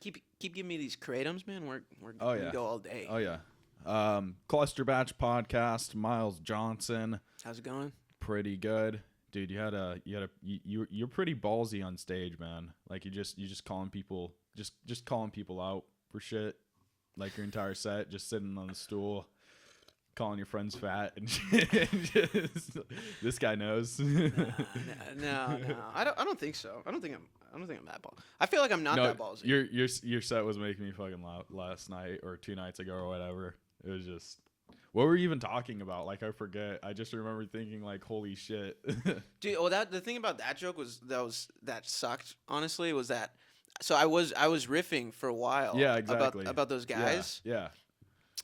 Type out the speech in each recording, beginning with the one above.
keep giving me these kratom's, man. We're Oh, gonna yeah. go all day. Oh, yeah. Clusterbatch podcast, Myles Johnson. How's it going? Pretty good. Dude, you're pretty ballsy on stage, man. Like you just calling people out for shit. Like your entire set, just sitting on the stool, calling your friends fat and shit. This guy knows. No. I don't think so. I don't think I'm that ball. I feel like I'm not that ballsy. Your set was making me fucking loud last night or 2 nights ago or whatever. It was just, what were we even talking about? Like I forget. I just remember thinking like, holy shit. Dude, well, the thing about that joke that sucked. Honestly, was that. So I was riffing for a while. Yeah, exactly. About those guys. Yeah.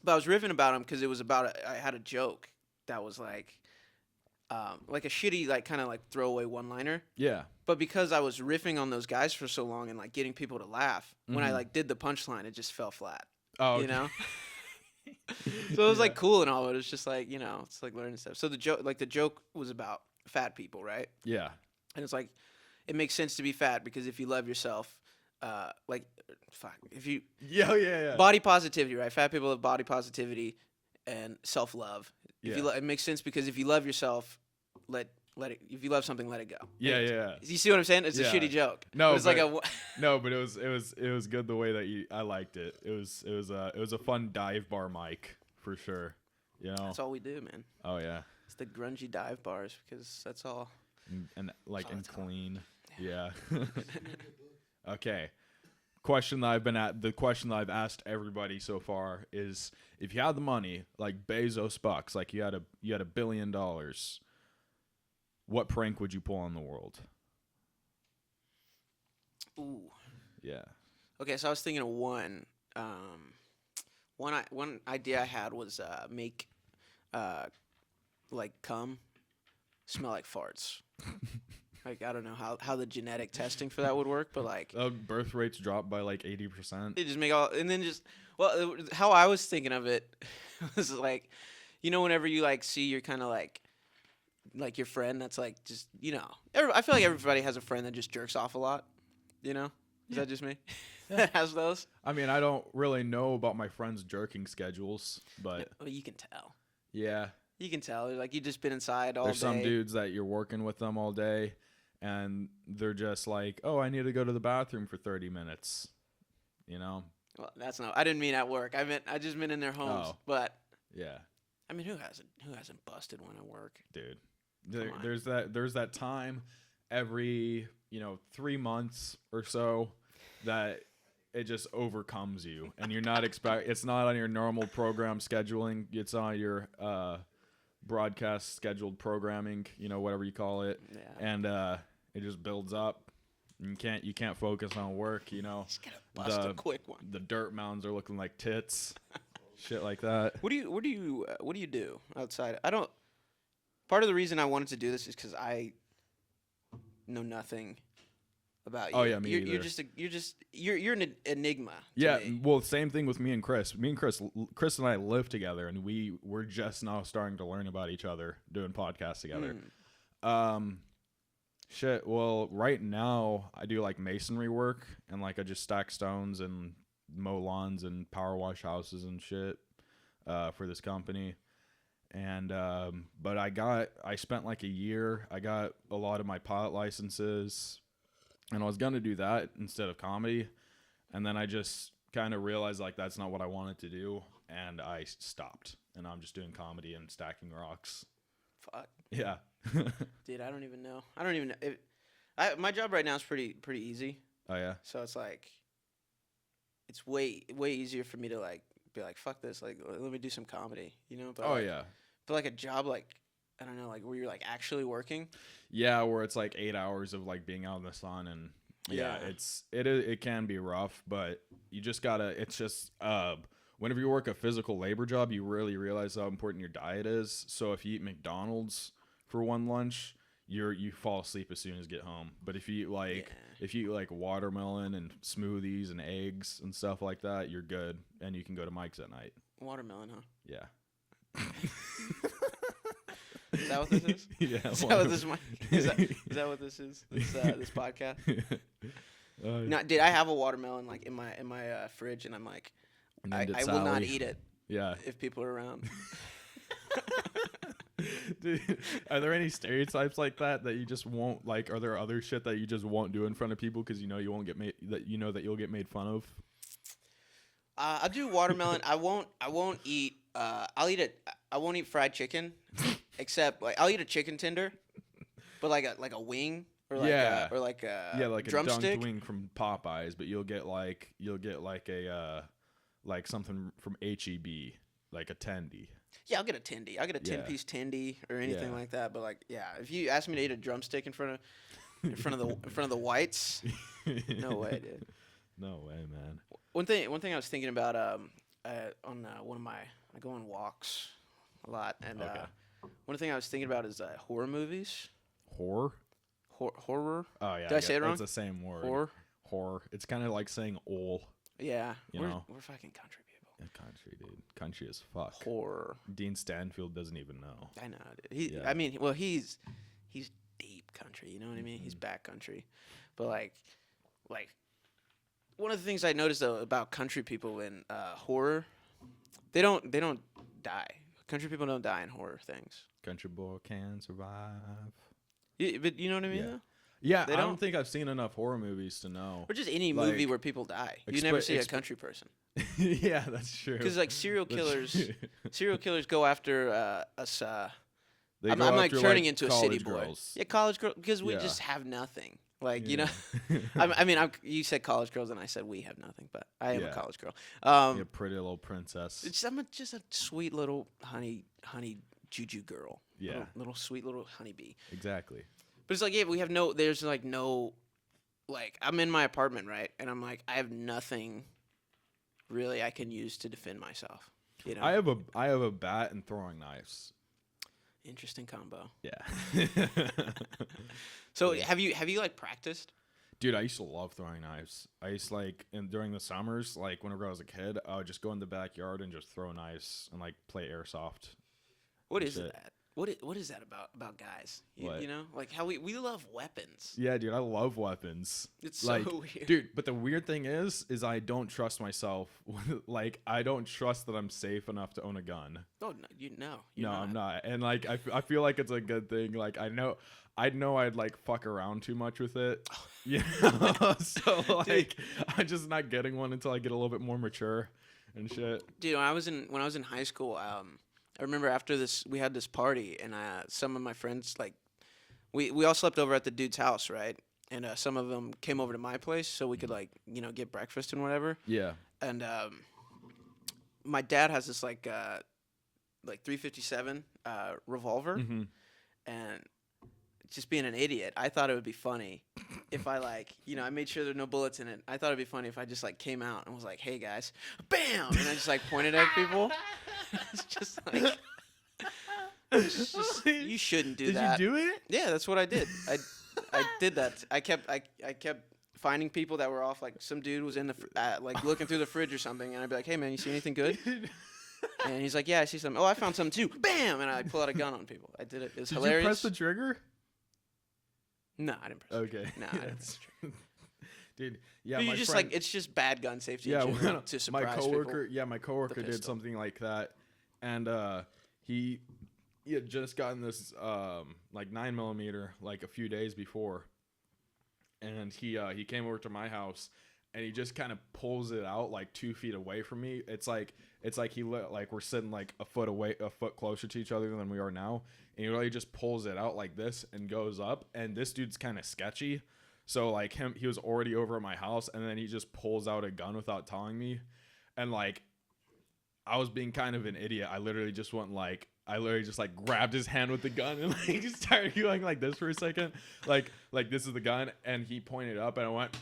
But I was riffing about them because it was about I had a joke that was like a shitty like kind of like throwaway one-liner. Yeah. But because I was riffing on those guys for so long and like getting people to laugh, when I like did the punchline, it just fell flat. Oh, okay. You know. So it was like cool and all, but it's just like, you know, it's like learning stuff. So the joke was about fat people, right? Yeah. And it's like, it makes sense to be fat because if you love yourself, Yeah. body positivity, right? Fat people have body positivity and self-love. Yeah. It makes sense because if you love yourself, let it. If you love something, let it go. Yeah. You see what I'm saying? It's a shitty joke. No, it's but, like no, but it was good the way that I liked it. It was a fun dive bar mic for sure. You know. That's all we do, man. Oh yeah. It's the grungy dive bars because that's all. And clean. Yeah. Okay. The question that I've asked everybody so far is, if you had the money, like Bezos bucks, like you had $1 billion, what prank would you pull on the world? Ooh. Yeah. Okay, so I was thinking of one. One idea I had was make like cum smell like farts. Like I don't know how the genetic testing for that would work, but like Birth rates drop by like 80%. they just make all and then just how I was thinking of it was like, you know, whenever you like see your kind of like your friend that's like just, you know, I feel like everybody has a friend that just jerks off a lot, you know. Is that just me? That has those? I mean, I don't really know about my friends' jerking schedules, but Well, you can tell. yeah. You can tell. Like you just been inside all day. There's some dudes that you're working with them all day, and they're just like, "Oh, I need to go to the bathroom for 30 minutes," you know. Well, that's not. I didn't mean at work. I just meant in their homes. Oh. But Yeah, I mean, who hasn't busted one at work? dude. There's that time every 3 months or so that it just overcomes you, and you're not it's not on your normal program scheduling. It's on your broadcast scheduled programming, whatever you call it. Yeah. And it just builds up. You can't focus on work, Just gotta bust a quick one. The dirt mounds are looking like tits. Shit like that. What do you do outside? I don't. Part of the reason I wanted to do this is because I know nothing about you. Oh yeah, me you're either. You're an enigma. Yeah, me. well, same thing with me and Chris. Chris and I live together, and we're just now starting to learn about each other doing podcasts together. Shit. Well, right now I do like masonry work, and like I just stack stones and mow lawns and power wash houses and shit for this company. And but I spent like a year. I got a lot of my pilot licenses, and I was gonna do that instead of comedy, and then I just kind of realized like that's not what I wanted to do, and I stopped. And I'm just doing comedy and stacking rocks. Fuck. Yeah. Dude, I don't even know. My job right now is pretty easy. Oh yeah. So it's like, it's way easier for me to like be like, fuck this, like let me do some comedy, But Oh like, yeah. But like a job like, I don't know, like where you're like actually working. Yeah, where it's like 8 hours of like being out in the sun, and it can be rough, but you just gotta. It's just whenever you work a physical labor job, you really realize how important your diet is. So if you eat McDonald's for one lunch, you fall asleep as soon as you get home. But if you eat like watermelon and smoothies and eggs and stuff like that, you're good, and you can go to Mike's at night. Watermelon, huh? Yeah. Is that what this is? Yeah. Is that what this is? Is that what this is? This podcast? No, dude, I have a watermelon like in my fridge, and I'm like, named it I will not Sally. eat it Yeah. if people are around. Dude, are there any stereotypes like that you just won't like? Are there other shit that you just won't do in front of people because you won't get made that you'll get made fun of? I'll do watermelon. I won't eat. I'll eat it. I won't eat fried chicken, except like I'll eat a chicken tender, but like a wing or like Yeah. a Like a drumstick. dunked wing from Popeyes, but you'll get like a like something from HEB, like a tendy. Yeah, I'll get a tendy. I'll get a Yeah. 10-piece tendy or anything Yeah. like that. But like, yeah, if you ask me to eat a drumstick in front of the whites, no way, dude. No way, man. One thing I was thinking about on one of I go on walks a lot, and Okay. one thing I was thinking about is horror movies. Horror? Horror? Oh yeah. Did I say it wrong? It's the same word. Horror? Horror. It's kind of like saying "ol." Yeah, You we're know. fucking country people. Yeah, country, dude. Country as fuck. Horror. Dean Stanfield doesn't even know. I know, dude. Yeah. I mean, well, he's deep country. You know what I mean? He's back country, but like one of the things I noticed though about country people in horror, they don't die. Country people don't die in horror things. Country boy can survive. But you know what I mean? Yeah. Though? Yeah, They I don't don't? think I've seen enough horror movies to know. Or just any Like, movie where people die. You never see a country person. Yeah, that's true. Because like serial That's killers, true. go after us. They I'm go like after, turning into a city college boy. girls. Yeah, college girl. Because we Yeah. just have nothing. Like you Yeah. know, you said college girls, and I said we have nothing, but I am a Yeah. college girl. Yeah, pretty little princess. I'm just a sweet little honey juju girl. Yeah. Little sweet little honeybee. Exactly. But it's like yeah, we have no. There's like no. Like I'm in my apartment, right, and I'm like I have nothing. Really, I can use to defend myself. You know, I have a bat and throwing knives. interesting combo. Yeah. So have you like practiced? Dude, I used to love throwing knives. I used to, like, and during the summers, like whenever I was a kid, I would just go in the backyard and just throw knives and like play airsoft. What and is shit. that? What is that about guys? What? You know, like how we love weapons. Yeah, dude, I love weapons. It's like, so weird, dude. But the weird thing is I don't trust myself. Like, I don't trust that I'm safe enough to own a gun. Oh no, you're No, not. I'm not. And like, I feel like it's a good thing. Like, I know I'd like fuck around too much with it. Yeah. So like, I'm just not getting one until I get a little bit more mature and shit. Dude, when I was in high school, I remember after this we had this party, and some of my friends like we all slept over at the dude's house, right? And some of them came over to my place so we could like get breakfast and whatever. Yeah. And my dad has this like 357 revolver, Mm-hmm. and just being an idiot, I thought it would be funny if I I made sure there were no bullets in it. I thought it'd be funny if I just like came out and was like, "Hey guys, bam!" and I just like pointed at people. It's just like, you shouldn't do that. Did you do it? Yeah, that's what I did. I did that. I kept finding people that were off. Like some dude was in the like looking through the fridge or something, and I'd be like, "Hey man, you see anything good?" And he's like, "Yeah, I see something." "Oh, I found something too." Bam! And I pull out a gun on people. I did it. It was hilarious. Did you press the trigger? No, I didn't press. Okay. No, I didn't press the trigger. Dude, yeah, But my you just friend, like it's just bad gun safety. yeah, in general when to surprise my coworker, people. yeah, my coworker did pistol. something like that, and he had just gotten this like 9mm like a few days before, and he came over to my house, and he just kind of pulls it out like 2 feet away from me. It's like like we're sitting like a foot closer to each other than we are now, and he really just pulls it out like this and goes up. And this dude's kind of sketchy, so like he was already over at my house, and then he just pulls out a gun without telling me, and like I was being kind of an idiot. I literally just grabbed his hand with the gun and like started going like this for a second, like this is the gun, and he pointed up, and I went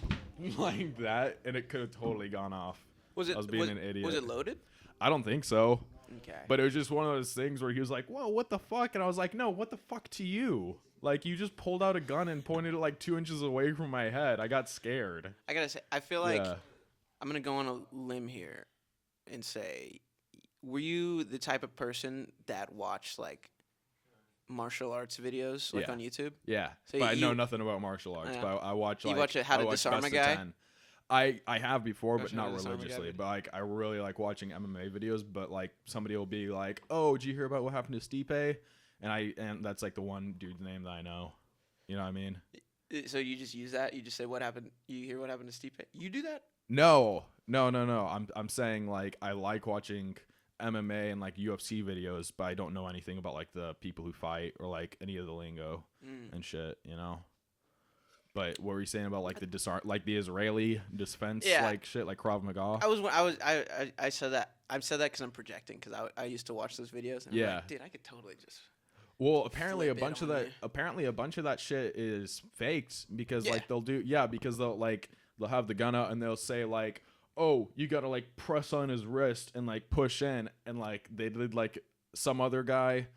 like that, and it could have totally gone off. I was being an idiot. Was it loaded? I don't think so. Okay. But it was just one of those things where he was like, "Whoa, what the fuck?" And I was like, "No, what the fuck to you? Like, you just pulled out a gun and pointed it like 2 inches away from my head. I got scared." I gotta say, I feel like Yeah. I'm gonna go on a limb here and say, were you the type of person that watched like martial arts videos like Yeah. on YouTube? Yeah, So but I know you- nothing about martial arts. Yeah. But I watch You like watch it, How I to watch Disarm Best a of Guy? 10. I have before, but How to not Disarm a Guy religiously. video. But like I really like watching MMA videos. But like somebody will be like, "Oh, did you hear about what happened to Stipe?" And that's like the one dude's name that I know. You know what I mean? So you just use that? You just say what happened? You hear what happened to Stipe? You do that? No. I'm saying like I like watching MMA and like UFC videos, but I don't know anything about like the people who fight or like any of the lingo and shit, you know. But what were you saying about like the Israeli defense Yeah. like shit like Krav Maga? I said that. I said that because I'm projecting because I used to watch those videos. And I'm Yeah. like, dude, I could totally just. Well, apparently Flip it a bunch of that shit is faked because Yeah. like they'll have the gun out and they'll say like, "Oh, you got to like press on his wrist and like push in," and like they did like some other guy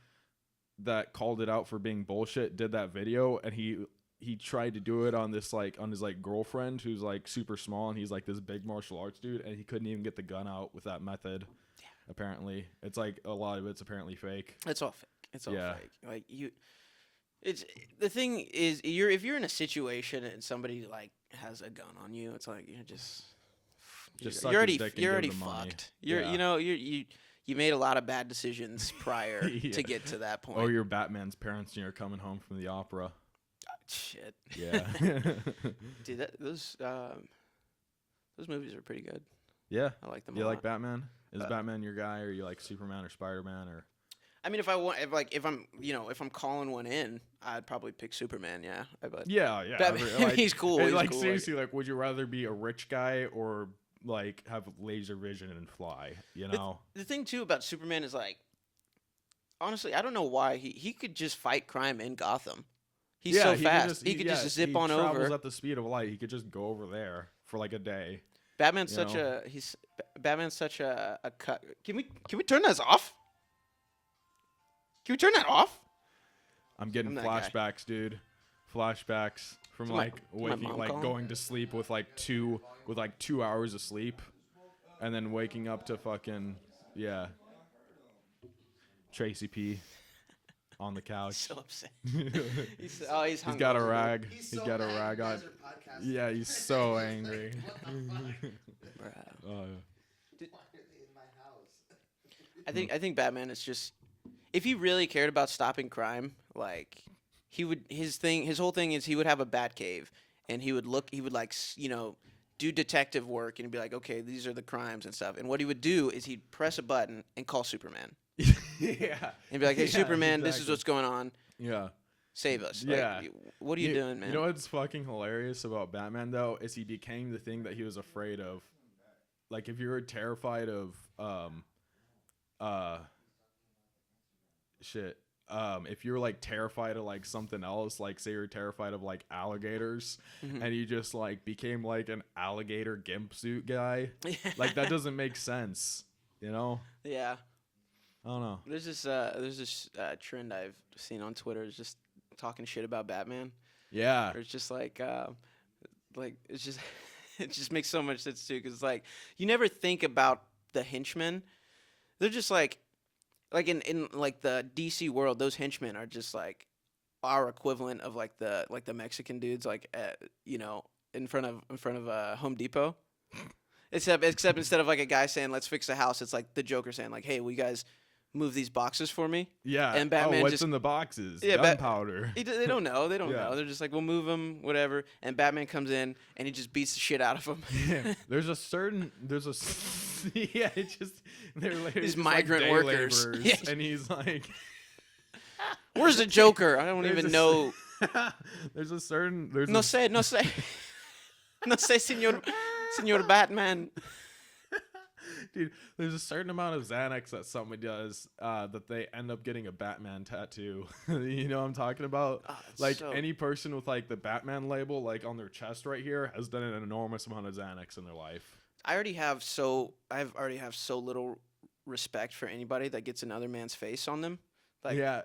that called it out for being bullshit did that video, and he tried to do it on this like on his like girlfriend who's like super small, and he's like this big martial arts dude, and he couldn't even get the gun out with that method. Yeah. Apparently, it's like a lot of it's apparently fake. It's all fake. It's all Yeah. fake. Like you. It's the thing is if you're in a situation and somebody like has a gun on you, it's like you're just Suck you're his already dick and you're give already him the money. fucked. You're Yeah. you know you made a lot of bad decisions prior Yeah. to get to that point. Oh, you're Batman's parents and you're coming home from the opera. Shit. Yeah. Dude, those movies are pretty good. Yeah. I like them. You a like lot. Batman? Is Batman your guy, or you like Superman or Spider-Man or? I mean, if I'm calling one in, I'd probably pick Superman. Yeah, but Yeah. Batman, he's cool. Hey, He's like cool, seriously, like, would you rather be a rich guy or like have laser vision and fly? You know? The thing too about Superman is like, honestly, I don't know why he could just fight crime in Gotham. He's so fast. He could just zip on over. He travels at the speed of light. He could just go over there for like a day. Batman's you such know? Batman's such a cut. Can we turn this off? Can we turn that off? I'm getting I'm that guy. flashbacks, dude. Flashbacks from So like my waking, mom like calling? going to sleep with like 2 hours of sleep, and then waking up to fucking Tracy P. on the couch. So upset. He's He's got a hungover. rag. He's He's so got a mad rag you on. guys are podcasting. Yeah, he's so angry. Bruh. Oh, Why are they in my house? I think Batman is just if he really cared about stopping crime, like his whole thing is he would have a bat cave and he would like do detective work and he'd be like, okay, these are the crimes and stuff. And what he would do is he'd press a button and call Superman yeah. and be like, hey, Yeah, Superman, this is exactly. what's going on. Yeah. Save us. Yeah. Like, what are you doing, man? You know what's fucking hilarious about Batman though is he became the thing that he was afraid of. Like if you were terrified of if you're like terrified of like something else, like say you're terrified of like alligators and you just like became like an alligator gimp suit guy, like that doesn't make sense, you know? Yeah. I don't know. There's this trend I've seen on Twitter is just talking shit about Batman. Yeah. Or it's just like it's just it just makes so much sense too because like you never think about the henchmen. They're just like in like the DC world, those henchmen are just like our equivalent of like the Mexican dudes like in front of Home Depot. Except instead of like a guy saying let's fix a house, it's like the Joker saying like, hey, will you guys move these boxes for me? Yeah. And Batman what's just in the boxes? Yeah, Gunpowder. They don't know. They don't Yeah. know. They're just like, we'll move them, whatever. And Batman comes in and he just beats the shit out of them. Yeah, yeah, it just they're These just migrant day workers. laborers, Yeah. and he's like, Where's the Joker? I don't There's even a- know. there's a No sé, no sé. No sé, señor Batman. dude, there's a certain amount of Xanax that somebody does that they end up getting a Batman tattoo. You know what I'm talking about? Oh, it's Like so- any person with like the Batman label like on their chest right here has done an enormous amount of Xanax in their life. I already have so little respect for anybody that gets another man's face on them. Like, Yeah.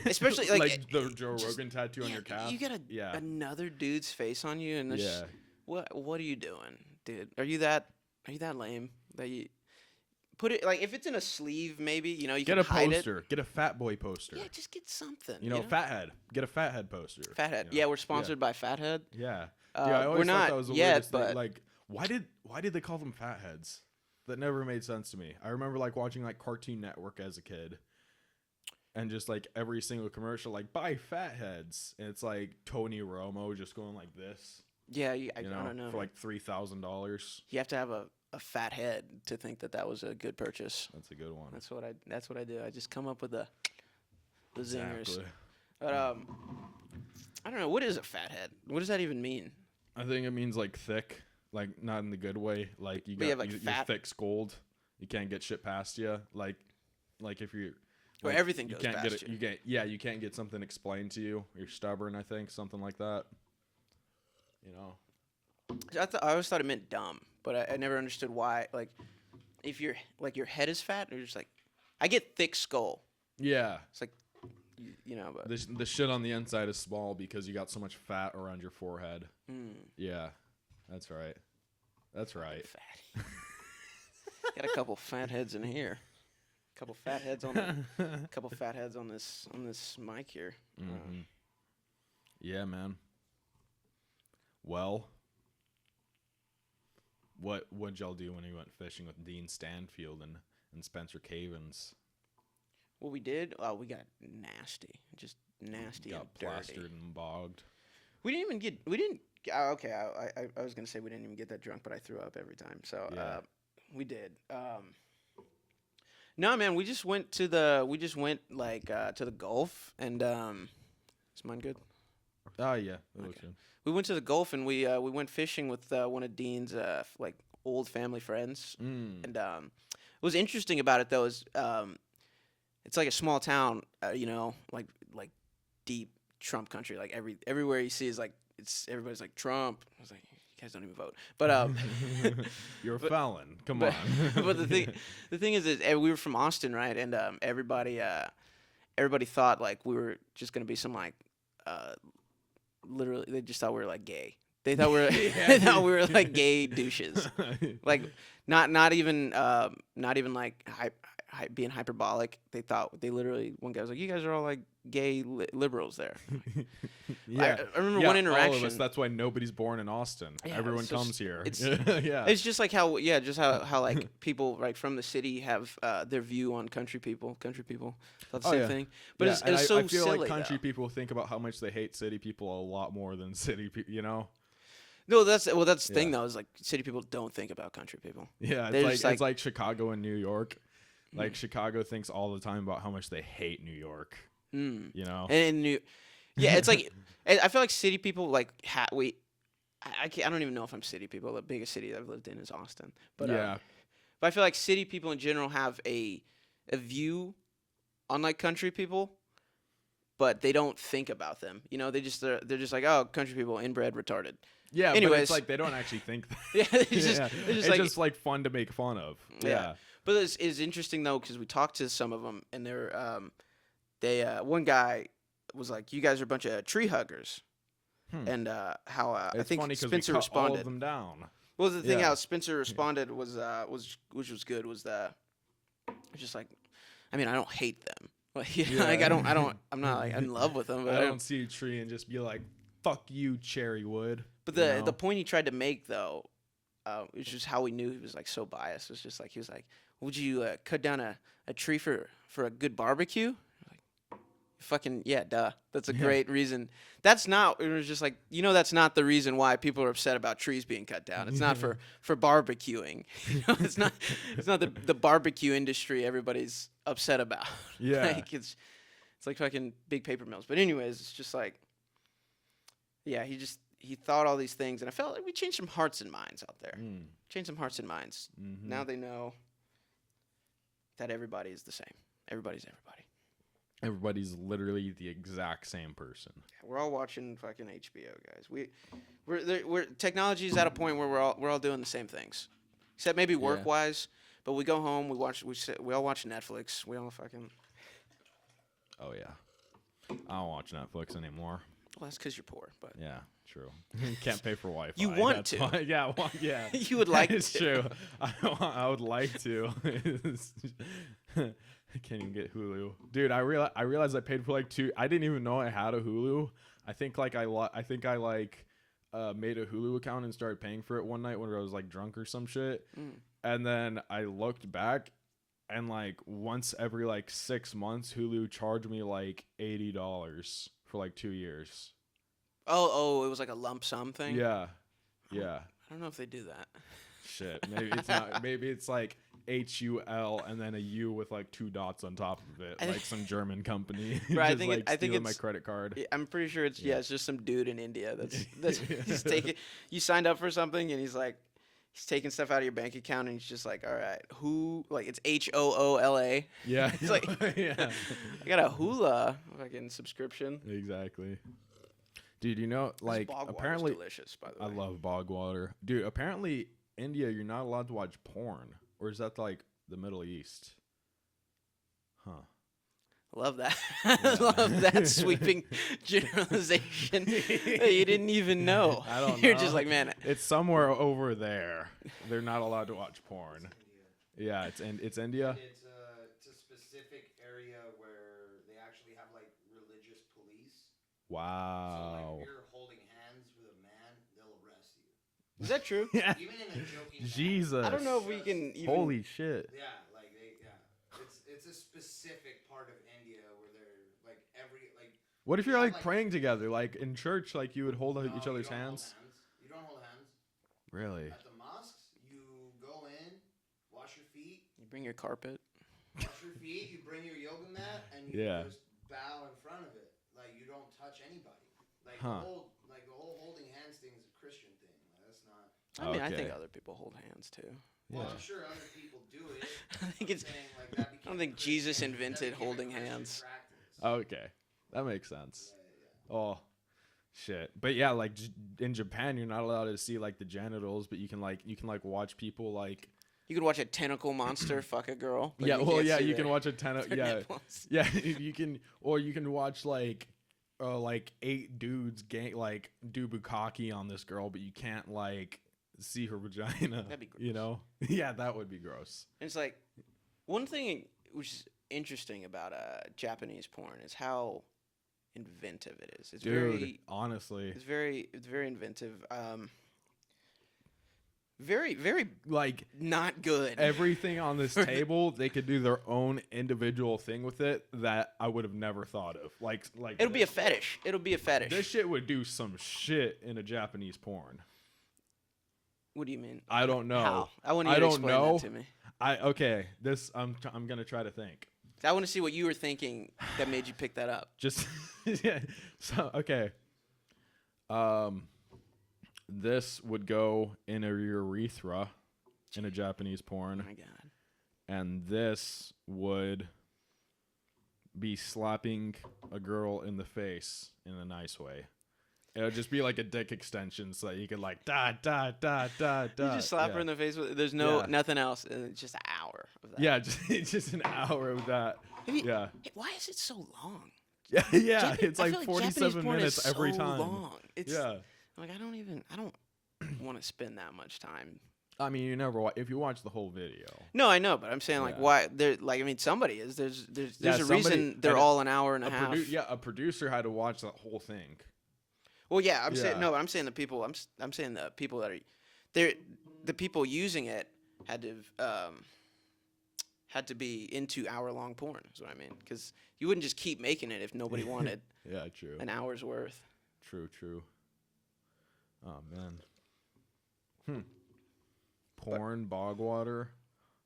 Especially, like, the Joe just- Rogan tattoo on your calf. You got another dude's face on you, and Yeah. what are you doing, dude? Are you that lame that you? put it like if it's in a sleeve, maybe you Get can a hide poster. Get a Fat Boy poster. it. Yeah, just get something. You know, Fathead. Get a Fathead poster. Fathead. You know? Yeah, we're sponsored by Fathead. Yeah. Dude, I We're always thought not that was the yet, weirdest but thing. Like, why did they call them fatheads? That never made sense to me. I remember like watching like Cartoon Network as a kid, and just like every single commercial, like buy fatheads, and it's like Tony Romo just going like this. yeah, I You know, don't know. for like $3,000. You have to have a fat head to think that was a good purchase. That's a good one. That's what I do. I just come up with the zingers. Exactly. But I don't know, what is a fat head? What does that even mean? I think it means like thick, like not in the good way. Like But you have, like, you're fat- thick skulled. You can't get shit past you. Like if you're Where like, everything you goes can't past get it. you. You can't get something explained to you. You're stubborn. I think something like that. You know. I always thought it meant dumb, but I never understood why. Like, if your head is fat, or just like, I get thick skull. Yeah. It's like, but The shit on the inside is small because you got so much fat around your forehead. Yeah, that's right. That's right. fat. Got a couple fat heads in here. Couple fat heads on couple fat heads on this mic here. Mm-hmm. Yeah, man. Well, what'd y'all do when you went fishing with Dean Stanfield and Spencer Cavens? What we did? We got nasty, just nasty Got and dirty. plastered and bogged. We didn't. Okay, I was gonna say we didn't even get that drunk, but I threw up every time. So Yeah. we did. No, man, we just went to the Gulf, and is mine good? Oh yeah, it looks Okay. good. We went to the Gulf, and we went fishing with one of Dean's like old family friends. Mm. And what was interesting about it though is it's like a small town, like deep Trump country. Like everywhere you see is like everybody's like Trump. I was like, you guys don't even vote. But You're a but- felon. Come but, on. but the thing is we were from Austin, right? And everybody thought like we were just gonna be some like literally they just thought we were like gay. They thought we were they thought we were like gay douches. Like not even like being hyperbolic. They literally, one guy was like, you guys are all like gay liberals there. Yeah. I remember Yeah, one all interaction. of us, that's why nobody's born in Austin. Yeah, Everyone it's just- comes here. it's- yeah. It's just like how like people like from the city have their view on country people. Country people thought the Oh, same yeah. thing, but Yeah, it's and so I feel silly. like country though. people think about how much they hate city people a lot more than city people, you know? No, that's the thing Yeah. though, is like city people don't think about country people. Yeah, They're it's just it's like Chicago and New York. Like Mm. Chicago thinks all the time about how much they hate New York, Mm. you know? And yeah, it's like I feel like city people like I don't even know if I'm city people. The biggest city I've lived in is Austin, but yeah. but I feel like city people in general have a view on like country people, but they don't think about them. You know, they're just like, oh, country people, inbred, retarded. Yeah, but Anyways. it's like they don't actually think that. Yeah, it's just Yeah. it's It's like fun to make fun of. Yeah. Yeah. But it's interesting though because we talked to some of them and they one guy was like, you guys are a bunch of tree huggers. And how I It's think funny because we Spencer cut responded. all of them down. Well, the thing Yeah. how Spencer responded was which was good was just like, I mean, I don't hate them. Like, Yeah. like I'm not like in love with them. But I don't see a tree and just be like, "Fuck you, cherry wood." But you know? the point he tried to make though, which is how we knew he was like so biased. Was just like he was like, would you cut down a tree for a good barbecue? Like, fucking yeah, duh. That's a great reason. That's not. It was just like that's not the reason why people are upset about trees being cut down. It's not for barbecuing. It's not the barbecue industry everybody's upset about. Yeah. Like it's like fucking big paper mills. But anyways, it's just like yeah, he thought all these things, and I felt like we changed some hearts and minds out there. Changed some hearts and minds. Mhm. Now they know that everybody is the same. Everybody's everybody. Everybody's literally the exact same person. We're all watching fucking HBO, guys. We're technology is at a point where we're all doing the same things, except maybe work wise. But we go home, we all watch Netflix. We all fucking. Oh yeah. I don't watch Netflix anymore. Well, that's because you're poor, but Yeah, true. You can't pay for Wi-Fi. You want that's to. why- yeah, well, yeah. you would like It's to. true. I would like to. I can't even get Hulu, dude. I realized I paid for like two. I didn't even know I had a Hulu. I think like made a Hulu account and started paying for it one night when I was like drunk or some shit. And then I looked back, and like once every like 6 months, Hulu charged me like $80 for like 2 years. Oh, it was like a lump sum thing. Yeah, yeah. I don't know if they do that. Shit, maybe it's not. Maybe it's like HUL and then a U with like 2 dots on top of it, like some German company. Right, Just, I think stealing it's my credit card. I'm pretty sure it's it's just some dude in India that's Yeah. he's taking. You signed up for something and he's taking stuff out of your bank account and he's just like, all right, who like it's HOOLA. Yeah, He's like, yeah, I got a hula fucking subscription. exactly. Dude, you know, like Bogwater's apparently, delicious. By the I way, love Bogwater. Dude, apparently India, you're not allowed to watch porn, or is that like the Middle East? Huh. love that. Love that sweeping generalization that you didn't even know. I don't You're know. just like, man, It's somewhere over there. They're not allowed to watch porn. India. Yeah, it's India. And it's a specific area where they actually have like religious police. So Wow. like if you're holding hands with a man, they'll arrest you. is that true? Yeah. Even in a joking manner. Jesus. I don't know if we can even. Holy shit. Yeah, like it's a specific part of India where they're like What if you you're have, like praying together, like in church, like you would hold no, each you other's don't hold hands? You don't hold hands. Really? At the mosques, you go in, wash your feet, You bring your carpet. you bring your yoga mat, and you Yeah. just bow in front of it. Like you don't touch anybody. Like Huh. the whole holding hands thing is a Christian thing. Like, that's not. I mean, I think Okay. other people hold hands too. Well, Yeah. I'm sure other people do it. I think I'm it's. saying, like, that I became don't a think Jesus Christian- that invented became a holding Christian hands. practice. Okay. That makes sense. Yeah. Oh, shit. But yeah, like in Japan, you're not allowed to see like the genitals, but you can watch people like. You could watch a tentacle monster fuck a girl. but Yeah. you Well, can't yeah. see You can their- watch a their yeah. nipples. Yeah. You can, or you can watch like 8 dudes do bukkake on this girl, but you can't like see her vagina. That'd be gross. You know? Yeah, that would be gross. And it's like one thing which is interesting about Japanese porn is how inventive it is. It's Dude, honestly, it's very inventive. Very like not good. everything on this table, they could do their own individual thing with it that I would have never thought of. Like It'll be a fetish. It'll be a fetish. this shit would do some shit in a Japanese porn. What do you mean? I don't know. How? I want you I to don't explain know. that to me. I'm gonna try to think. I want to see what you were thinking that made you pick that up. Just yeah. So okay. This would go in a urethra in a Japanese Oh porn, my god. and this would be slapping a girl in the face in a nice way. It would just be like a dick extension, so that you could like da da da da da. You just slap her in the face with. There's no Yeah. nothing else, and it's just an hour of that. Yeah, it's just an hour of that. Have you- Yeah. Hey, why is it so long? Yeah, yeah. It's I like feel Japanese 47 porn minutes is every so time. Long. It's Yeah. like I don't want to spend that much time. I mean, you never if you watch the whole video. No, I know, but I'm saying like Yeah. why there like I mean somebody is there's Yeah, a somebody- reason they're and all an hour and a half. A producer had to watch that whole thing. Well, yeah, I'm saying Yeah. no, but I'm saying the people I'm saying the people that are there the people using it had to be into hour-long porn. Is what I mean, because you wouldn't just keep making it if nobody wanted Yeah, true. an hour's worth. True. Oh man. Porn, Bogwater,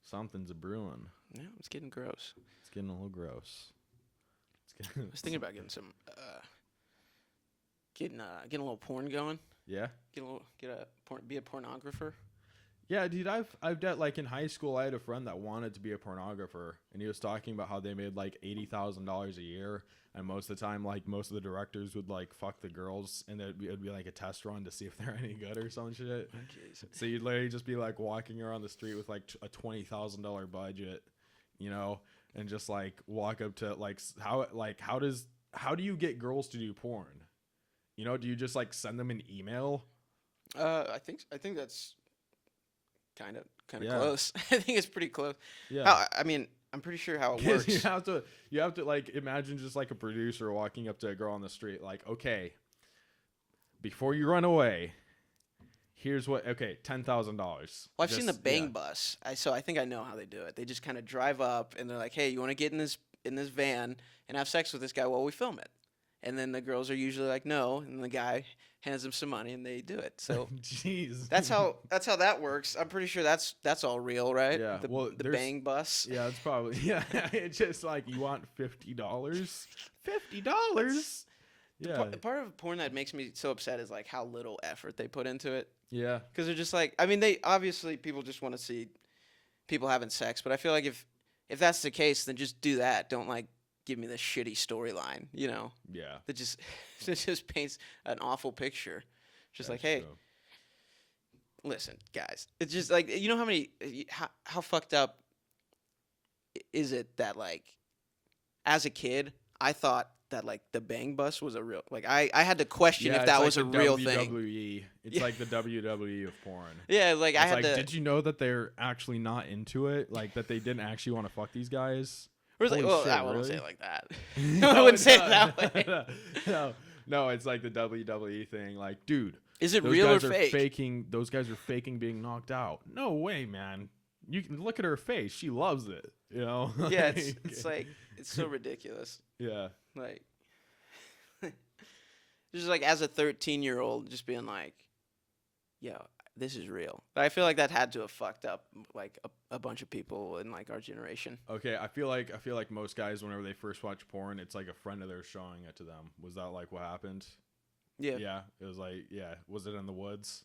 something's a brewing. Yeah, it's getting gross. It's getting a little gross. It's I was thinking about getting some getting a little porn going. Yeah. Be a pornographer. Yeah, dude, I've done like in high school. I had a friend that wanted to be a pornographer, and he was talking about how they made like $80,000 a year, and most of the time, like most of the directors would like fuck the girls, and it'd be like a test run to see if they're any good or some shit. Jeez. So you'd literally just be like walking around the street with like a $20,000 budget, you know, and just like walk up to how do you get girls to do porn? do you just like send them an email? I think that's kind of Yeah. close. I think it's pretty close. Yeah. I mean, I'm pretty sure how it 'Cause works. you have to like imagine just like a producer walking up to a girl on the street, like, okay, before you run away, here's what. Okay, $10,000. Well, I've seen the bang bus. So I think I know how they do it. They just kind of drive up and they're like, "Hey, you want to get in this van and have sex with this guy while we film it?" And then the girls are usually like, "No," and the guy hands them some money and they do it. So Jeez. that's how that works. I'm pretty sure that's all real, right? Yeah. The bang bus. Yeah, it's probably It's just like you want $50. $50. Yeah. Part of porn that makes me so upset is like how little effort they put into it. Yeah. Because they're just like, I mean, they obviously people just want to see people having sex, but I feel like if that's the case, then just do that. Don't like give me this shitty storyline, Yeah. that just it just paints an awful picture. Just like, That's hey, true. listen, guys, it's just like how fucked up is it that like as a kid I thought that like the bang bus was a real like I had to question if it's that like was a the real thing. WWE. It's Yeah. like the WWE of porn. Yeah, like I It's had like, to. did you know that they're actually not into it? Like that they didn't actually want to fuck these guys? Or it's like, Holy well, shit, I wouldn't really? say it like that. No, I wouldn't it's say it not. that way. No, it's like the WWE thing. Like, dude, Is it those real or guys are fake? faking. Those guys are faking being knocked out. No way, man. You can look at her face. She loves it. Yeah, it's like it's so ridiculous. yeah. Like, just like as a 13-year-old, just being like, "Yo, this is real." But I feel like that had to have fucked up like a bunch of people in like our generation. Okay, I feel like most guys, whenever they first watch porn, it's like a friend of theirs showing it to them. Was that like what happened? Yeah. Yeah, it was like, was it in the woods?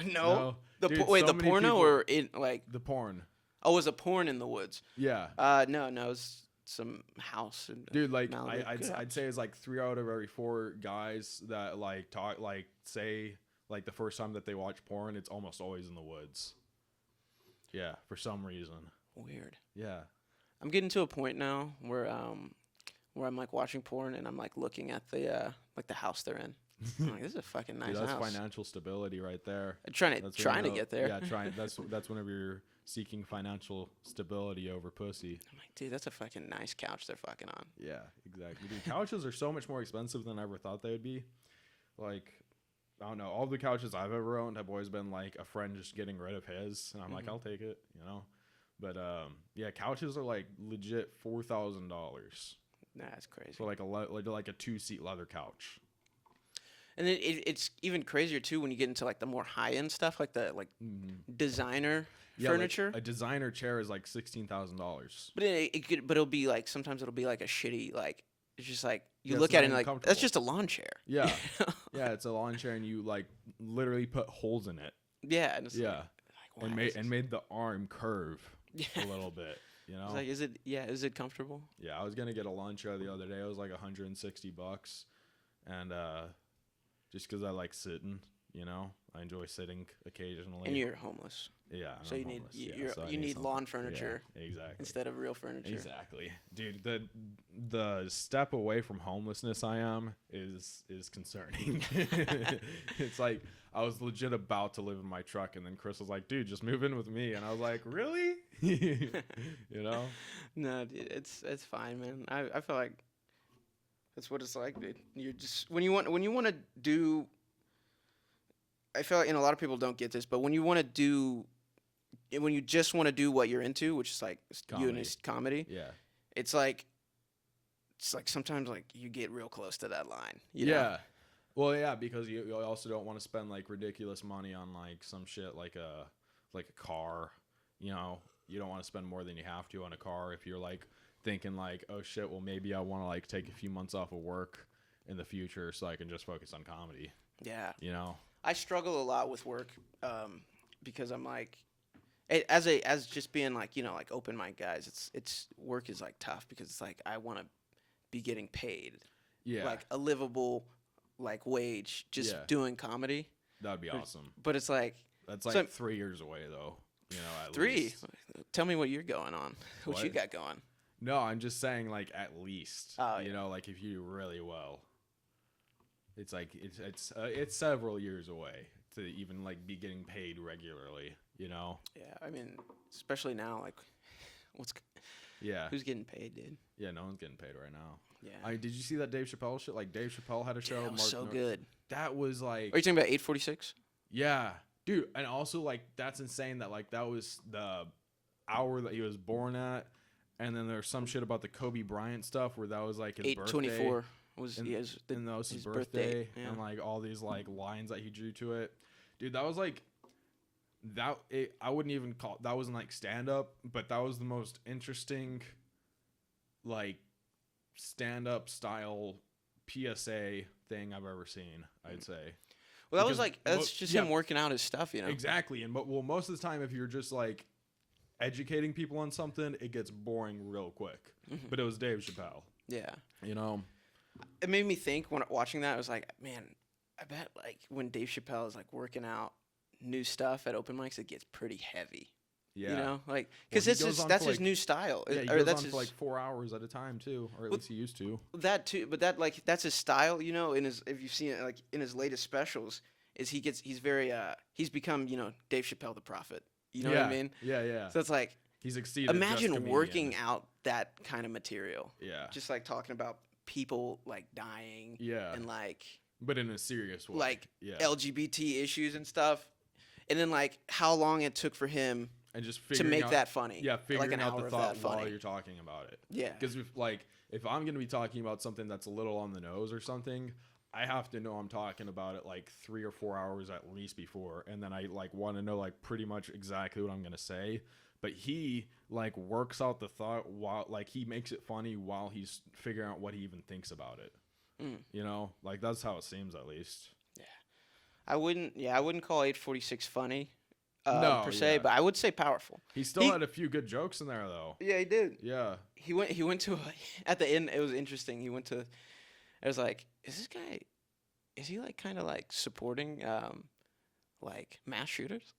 No. Dude, Wait, so the many porno people- or in like? The porn. Oh, was a porn in the woods? Yeah. No, it was some house. Dude, like Malibu. I'd say it's like 3 out of every 4 guys that like talk like say like the first time that they watch porn, it's almost always in the woods. Yeah, for some reason. Weird. Yeah. I'm getting to a point now where I'm like watching porn and I'm like looking at the house they're in. I'm like, this is a fucking nice Dude, that's house. financial stability right there. I'm trying That's to when you know- get there. Yeah, that's whenever you're seeking financial stability over pussy. I'm like, dude, that's a fucking nice couch they're fucking on. Yeah, exactly. Dude, couches are so much more expensive than I ever thought they would be. Like, I don't know. All the couches I've ever owned have always been like a friend just getting rid of his, and I'm like, I'll take it, But yeah, couches are like legit $4,000 Nah, that's crazy. for like a 2-seat leather couch. And then it's even crazier too when you get into like the more high end stuff, like the designer Yeah, furniture. Like a designer chair is like $16,000. But it'll be like sometimes it'll be like a shitty like it's just like you Yeah, look it's at it not and even like that's comfortable. just a lawn chair. Yeah, yeah, it's a lawn chair, and you like literally put holes in it. Yeah, and it's Yeah, like why and is this- made the arm curve yeah. a little bit. It's like is it comfortable? Yeah, I was gonna get a lawn chair the other day. It was like $160, and just because I like sitting, I enjoy sitting occasionally. And you're homeless, yeah, so I'm you need homeless, yeah, so I you need something. lawn furniture Yeah, exactly. instead of real furniture. Exactly, dude. The step away from homelessness I am is concerning. It's like I was legit about to live in my truck, and then Chris was like, "Dude, just move in with me," and I was like, "Really?" No, dude, it's fine, man. I feel like that's what it's like, dude. You're just when you want to do. I feel like, and a lot of people don't get this, but when you just want to do what you're into, which is like comedy, Yeah. it's like sometimes like you get real close to that line. You Yeah. know? Well, yeah, because you also don't want to spend like ridiculous money on like some shit like a car. You don't want to spend more than you have to on a car if you're like thinking like, oh shit, well maybe I want to like take a few months off of work in the future so I can just focus on comedy. Yeah. I struggle a lot with work because I'm like, as just being like like open mic guys. It's work is like tough because it's like I want to be getting paid like a livable like wage just doing comedy. That'd be awesome. But it's like That's like 3 years away though. At 3. least. Tell me what you're going on. What you What? got going? No, I'm just saying like at least. Oh, yeah. Like if you do really well. It's like it's several years away to even like be getting paid regularly. You know? Yeah, I mean, especially now, like, what's Yeah. who's getting paid, dude? Yeah. No one's getting paid right now. Yeah, Did you see that Dave Chappelle shit? Like Dave Chappelle had a show. that was so good. That was like. Are you talking about 846? Yeah, dude, and also like that's insane that like that was the hour that he was born at, and then there's some shit about the Kobe Bryant stuff where that was like his 824 was and, his, and that was his birthday. birthday, Yeah. and like all these like lines that he drew to it, dude. That was like I wouldn't even call that wasn't like stand up, but that was the most interesting, like stand up style PSA thing I've ever seen. I'd say. Well, that was Because like that's just him working out his stuff, you know. Exactly, and well, most of the time, if you're just like educating people on something, it gets boring real quick. Mm-hmm. But it was Dave Chappelle, Yeah, you know. it made me think when watching that. I was like, man, I bet like when Dave Chappelle is like working out new stuff at open mics, it gets pretty heavy. Yeah, You know, like because Well, he goes on that's for, his like- new style. yeah, he or goes that's on his, for like 4 hours at a time too, or at Well, least he used to. that too. But that like that's his style. You know, in his if you've seen it like in his latest specials, is he's very he's become Dave Chappelle the Prophet. You know what I mean? Yeah. So it's like He's exceeded. imagine working out that kind of material. Yeah, Just like talking about people like dying yeah, and like but in a serious way. like yeah, LGBT issues and stuff, and then like how long it took for him and just to figuring make out, that funny. Yeah, like figuring an out hour the of thought that while funny. you're talking about it. Yeah, Because if I'm gonna be talking about something that's a little on the nose or something, I have to know I'm talking about it like 3 or 4 hours at least before, and then I like want to know like pretty much exactly what I'm gonna say. But he like works out the thought while like he makes it funny while he's figuring out what he even thinks about it. Mm. You know, like that's how it seems at least. I wouldn't call 846 funny No, per se, yeah. but I would say powerful. He still had a few good jokes in there though. Yeah, he did. Yeah. He went to at the end. It was interesting. He went to. I was like, is this guy? Is he like kind of like supporting like mass shooters?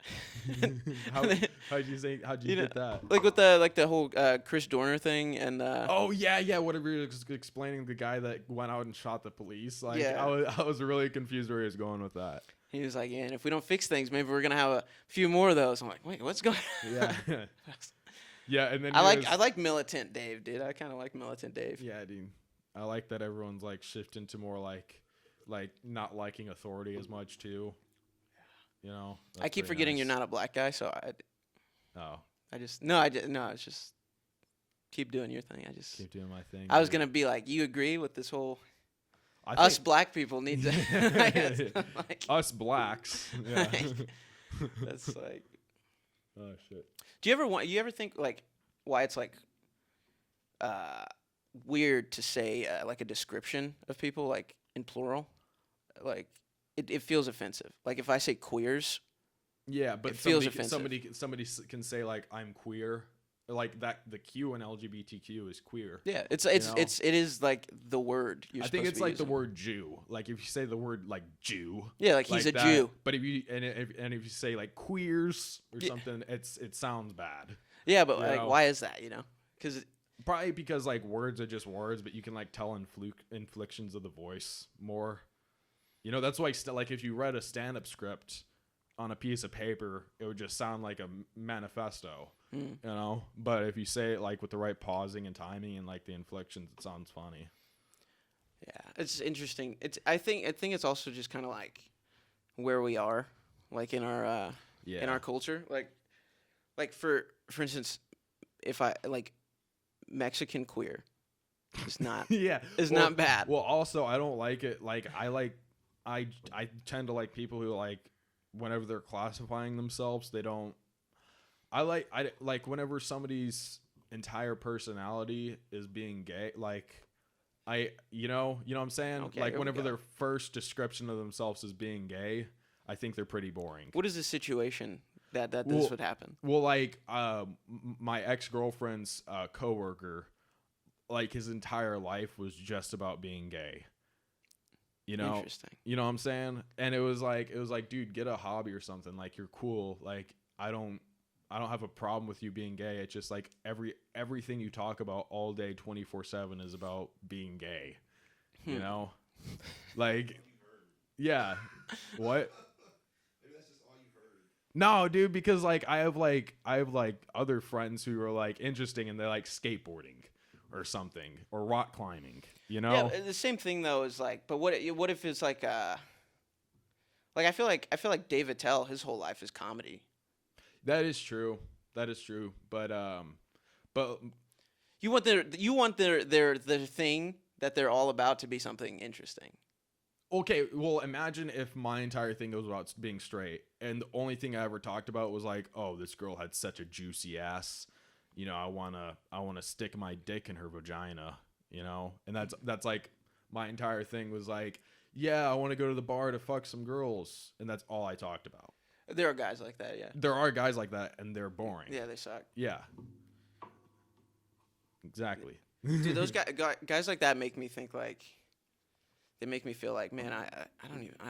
How'd you get that? Like with the whole Chris Dorner thing and Oh yeah, whatever you're explaining the guy that went out and shot the police. Like Yeah. I was really confused where he was going with that. he was like, yeah, and if we don't fix things, maybe we're gonna have a few more of those. I'm like, wait, what's going on? Yeah. Yeah, and then I he was- like militant Dave, dude. I kind of like militant Dave. Yeah, dude. I like that everyone's like shifting to more like not liking authority as much too. You know. I keep forgetting you're not a black guy, so Oh, it's just keep doing your thing. keep doing my thing. I was dude. gonna be like, you agree with this whole I us think- black people need to like, us blacks. Yeah. that's like. Oh shit. Do you ever think like why it's like weird to say like a description of people like in plural, like it feels offensive. Like if I say queers, Yeah, but It feels somebody can say like I'm queer, like that. The Q in LGBTQ is queer. yeah, it is like the word. You're I think supposed it's to be like the using. word Jew. Like if you say the word like Jew, Yeah, like he's a that, Jew. But if you say like queers or Yeah. something, it sounds bad. Yeah, but you like know. why is that? You know, because Probably because like words are just words, but you can like tell inflections of the voice more. You know, that's why like if you read a stand-up script on a piece of paper, it would just sound like a manifesto. You know, but if you say it like with the right pausing and timing and like the inflections, it sounds funny. yeah, it's interesting. I think it's also just kind of like where we are, like in our Yeah. in our culture. Like for instance, if I like Mexican queer, it's not Yeah, it's well- not bad. Well, also I don't like it. Like I tend to like people who like whenever they're classifying themselves, they don't. I like whenever somebody's entire personality is being gay. Like you know what I'm saying. Okay, Like here we whenever go. their first description of themselves is being gay, I think they're pretty boring. What is the situation that Well, this would happen? Well, like my ex-girlfriend's coworker, like his entire life was just about being gay. You know, Interesting. you know what I'm saying? And it was like, dude, get a hobby or something. Like you're cool. Like I don't have a problem with you being gay. It's just like everything you talk about all day 24/7 is about being gay. You know? Like Yeah. What? Maybe that's just all you've heard. No, dude, because like I have like other friends who are like interesting and they're like skateboarding or something or rock climbing, you know? Yeah, the same thing though is like, but what if it's like I feel like Dave Attell, his whole life is comedy. That is true. That is true. But You want their thing that they're all about to be something interesting. okay, well, imagine if my entire thing was about being straight, and the only thing I ever talked about was like, oh, this girl had such a juicy ass. You know, I wanna stick my dick in her vagina. You know, and that's like my entire thing was like, yeah, I want to go to the bar to fuck some girls, and that's all I talked about. There are guys like that, yeah. There are guys like that, and they're boring. Yeah, they suck. Yeah. Exactly. Dude, those guys like that make me think like they make me feel like, man, I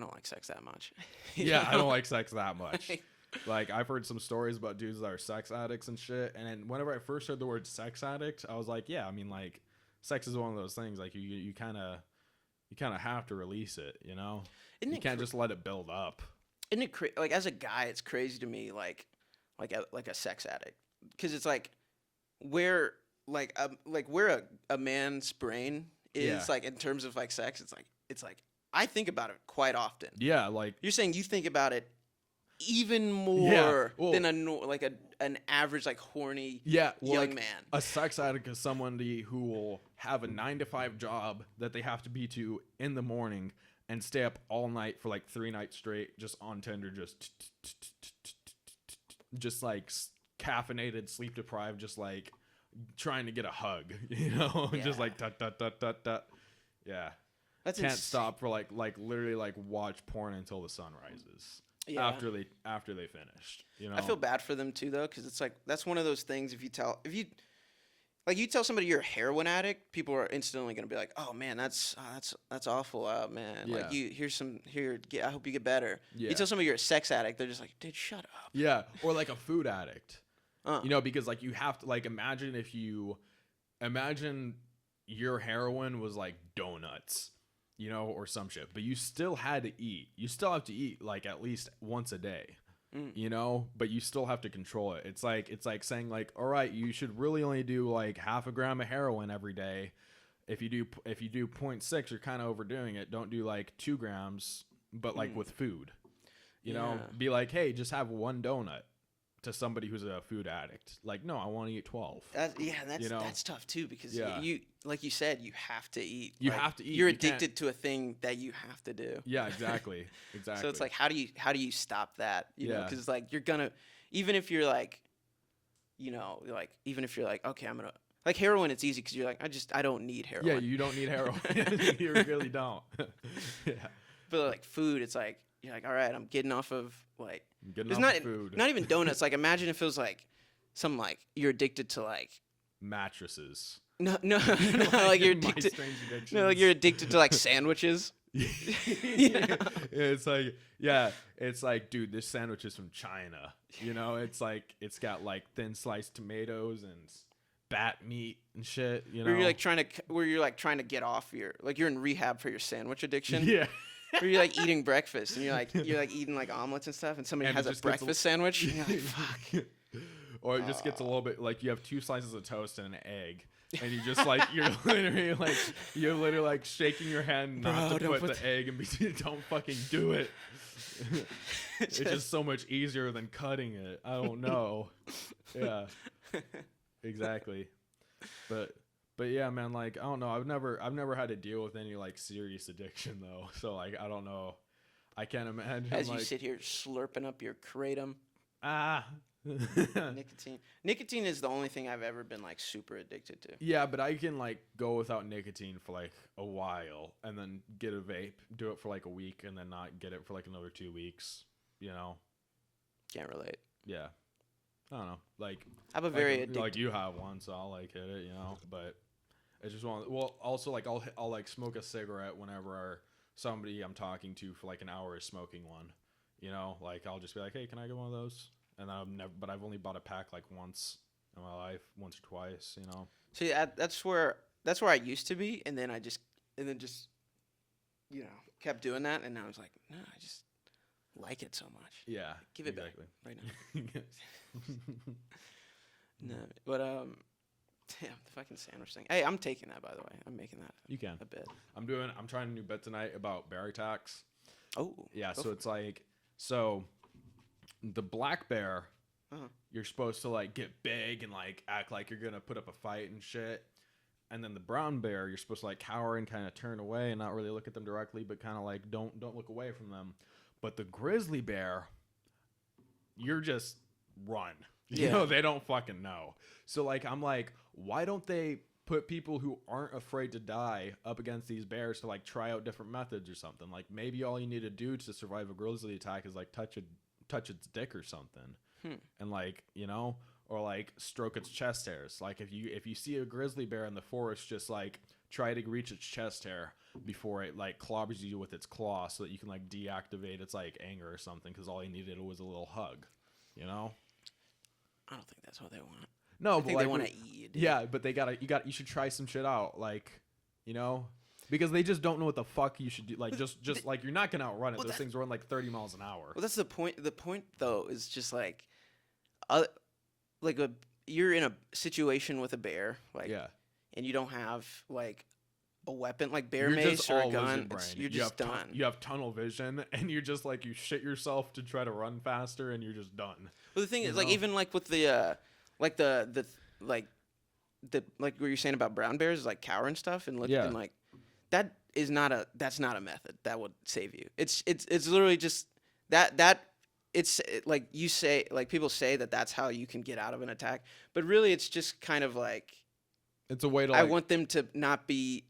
don't like sex that much. You Yeah, I know? don't like sex that much. Like, I've heard some stories about dudes that are sex addicts and shit. And then whenever I first heard the word sex addict, I was like, yeah, I mean, like, sex is one of those things. Like, you kind of have to release it, you know? Isn't You it can't just let it build up. Isn't it like as a guy, it's crazy to me, like a sex addict, because it's where where a man's brain is, Yeah. like in terms of like sex. It's like I think about it quite often. Yeah, like, You're saying you think about it even more well- than an average like horny yeah, well, young like, man. a sex addict is somebody who will have a 9-to-5 job that they have to be to in the morning and stay up all night for like 3 nights straight, just on Tinder, just like caffeinated, sleep deprived, just like trying to get a hug, you know, just Yeah. like tut tut tut tut tut. Yeah, That's can't insane. stop for like literally like watch porn until the sun rises. Yeah. After they finished, you know. I feel bad for them too, though, because it's like that's one of those things. If you tell somebody you're a heroin addict, people are instantly gonna be like, "Oh man, that's awful, man. Yeah. Like I hope you get better." Yeah. You tell somebody you're a sex addict, they're just like, "Dude, shut up." Yeah, or like a food addict. Uh. You know, because like you have to like imagine your heroin was like donuts, you know, or some shit, but you still had to eat. You still have to eat like at least once a day. You know, but you still have to control it. It's like saying like, all right, you should really only do like half a gram of heroin every day. If you do 0.6, you're kind of overdoing it. Don't do like 2 grams, but like with food, you know, Yeah. be like, hey, just have 1 donut. To somebody who's a food addict, like, no, I want to eat 12. That's You know? that's tough too, because Yeah. you like you said, you have to eat. You Like, have to eat. You're You can't- addicted to a thing that you have to do. Yeah, exactly, exactly. So it's like, how do you stop that? You know, Yeah. because like you're gonna, even if you're like, you know, like even if you're like, okay, I'm gonna like heroin. It's easy because you're like, I don't need heroin. yeah, you don't need heroin. You really don't. Yeah, But like food, it's like you're like, all right, I'm getting off of like. I'm getting It's off not the food. not even donuts. Like imagine if it was like some like you're addicted to like Mattresses. no like you're My addicted. strange addictions. No, like you're addicted to like sandwiches. Yeah. It's like, dude, this sandwich is from China. You know, it's like it's got like thin sliced tomatoes and bat meat and shit. You know, Where you're like trying to get off your like you're in rehab for your sandwich addiction. yeah. Where you're like eating breakfast and you're like eating like omelets and stuff, and somebody And it has a just gets a- breakfast sandwich. And you're like, fuck. Or it just gets a little bit like you have 2 slices of toast and an egg, and you just like you're literally like shaking your hand not Bro, to don't put put the egg in between. Don't fucking do it. It's just so much easier than cutting it. I don't know. Yeah, exactly. But yeah, man. Like I don't know. I've never had to deal with any like serious addiction though. So like I don't know. I can't imagine. As you like, sit here slurping up your kratom. ah. Nicotine is the only thing I've ever been like super addicted to. Yeah, but I can like go without nicotine for like a while and then get a vape, do it for like a week and then not get it for like another 2 weeks, you know? Can't relate. Yeah. I don't know. Like I have a very like, addictive. like you have one, so I'll like hit it, you know, but it's just one. Well, also like I'll like smoke a cigarette whenever somebody I'm talking to for like an hour is smoking one, you know? Like I'll just be like, "Hey, can I get one of those?" And I've only bought a pack like once in my life, once or twice, you know. See, that's where I used to be, and then just kept doing that, and I was like, no, I just like it so much. Yeah. Give it exactly. back right now. No, but damn, the fucking sandwich thing. Hey, I'm taking that, by the way. I'm making that You can. a bit. I'm trying a new bet tonight about bear attacks. Oh. Yeah, go so for it's like, so the black bear, Uh-huh. you're supposed to like get big and like act like you're gonna put up a fight and shit. And then the brown bear, you're supposed to like cower and kind of turn away and not really look at them directly, but kind of like don't look away from them. But the grizzly bear, you're just run. You Yeah. know, they don't fucking know. So like I'm like, why don't they put people who aren't afraid to die up against these bears to like try out different methods or something? Like maybe all you need to do to survive a grizzly attack is like touch its dick or something. And like, you know, or like stroke its chest hairs. Like if you see a grizzly bear in the forest, just like try to reach its chest hair before it like clobbers you with its claw so that you can like deactivate its like anger or something, because all he needed was a little hug, you know? I don't think that's what they want. No, I but think like, they want to eat you. Dude. Yeah, but you should try some shit out, like, you know, because they just don't know what the fuck you should do. Like, just like you're not gonna outrun it. Those things run like 30 miles an hour. Well, that's the point. The point though is just like, you're in a situation with a bear, like, Yeah. and you don't have like a weapon like bear You're mace just or a all gun. lizard brain. You're just done. You have tunnel vision, and you're just like you shit yourself to try to run faster, and you're just done. Well, the thing is, know? like, even like with the like the like what you're saying about brown bears is like cower and stuff, and look, Yeah. and like that's not a method that would save you. It's literally just that. Like you say, like people say that's how you can get out of an attack, but really it's just kind of like It's a way to. I Like, want them to not be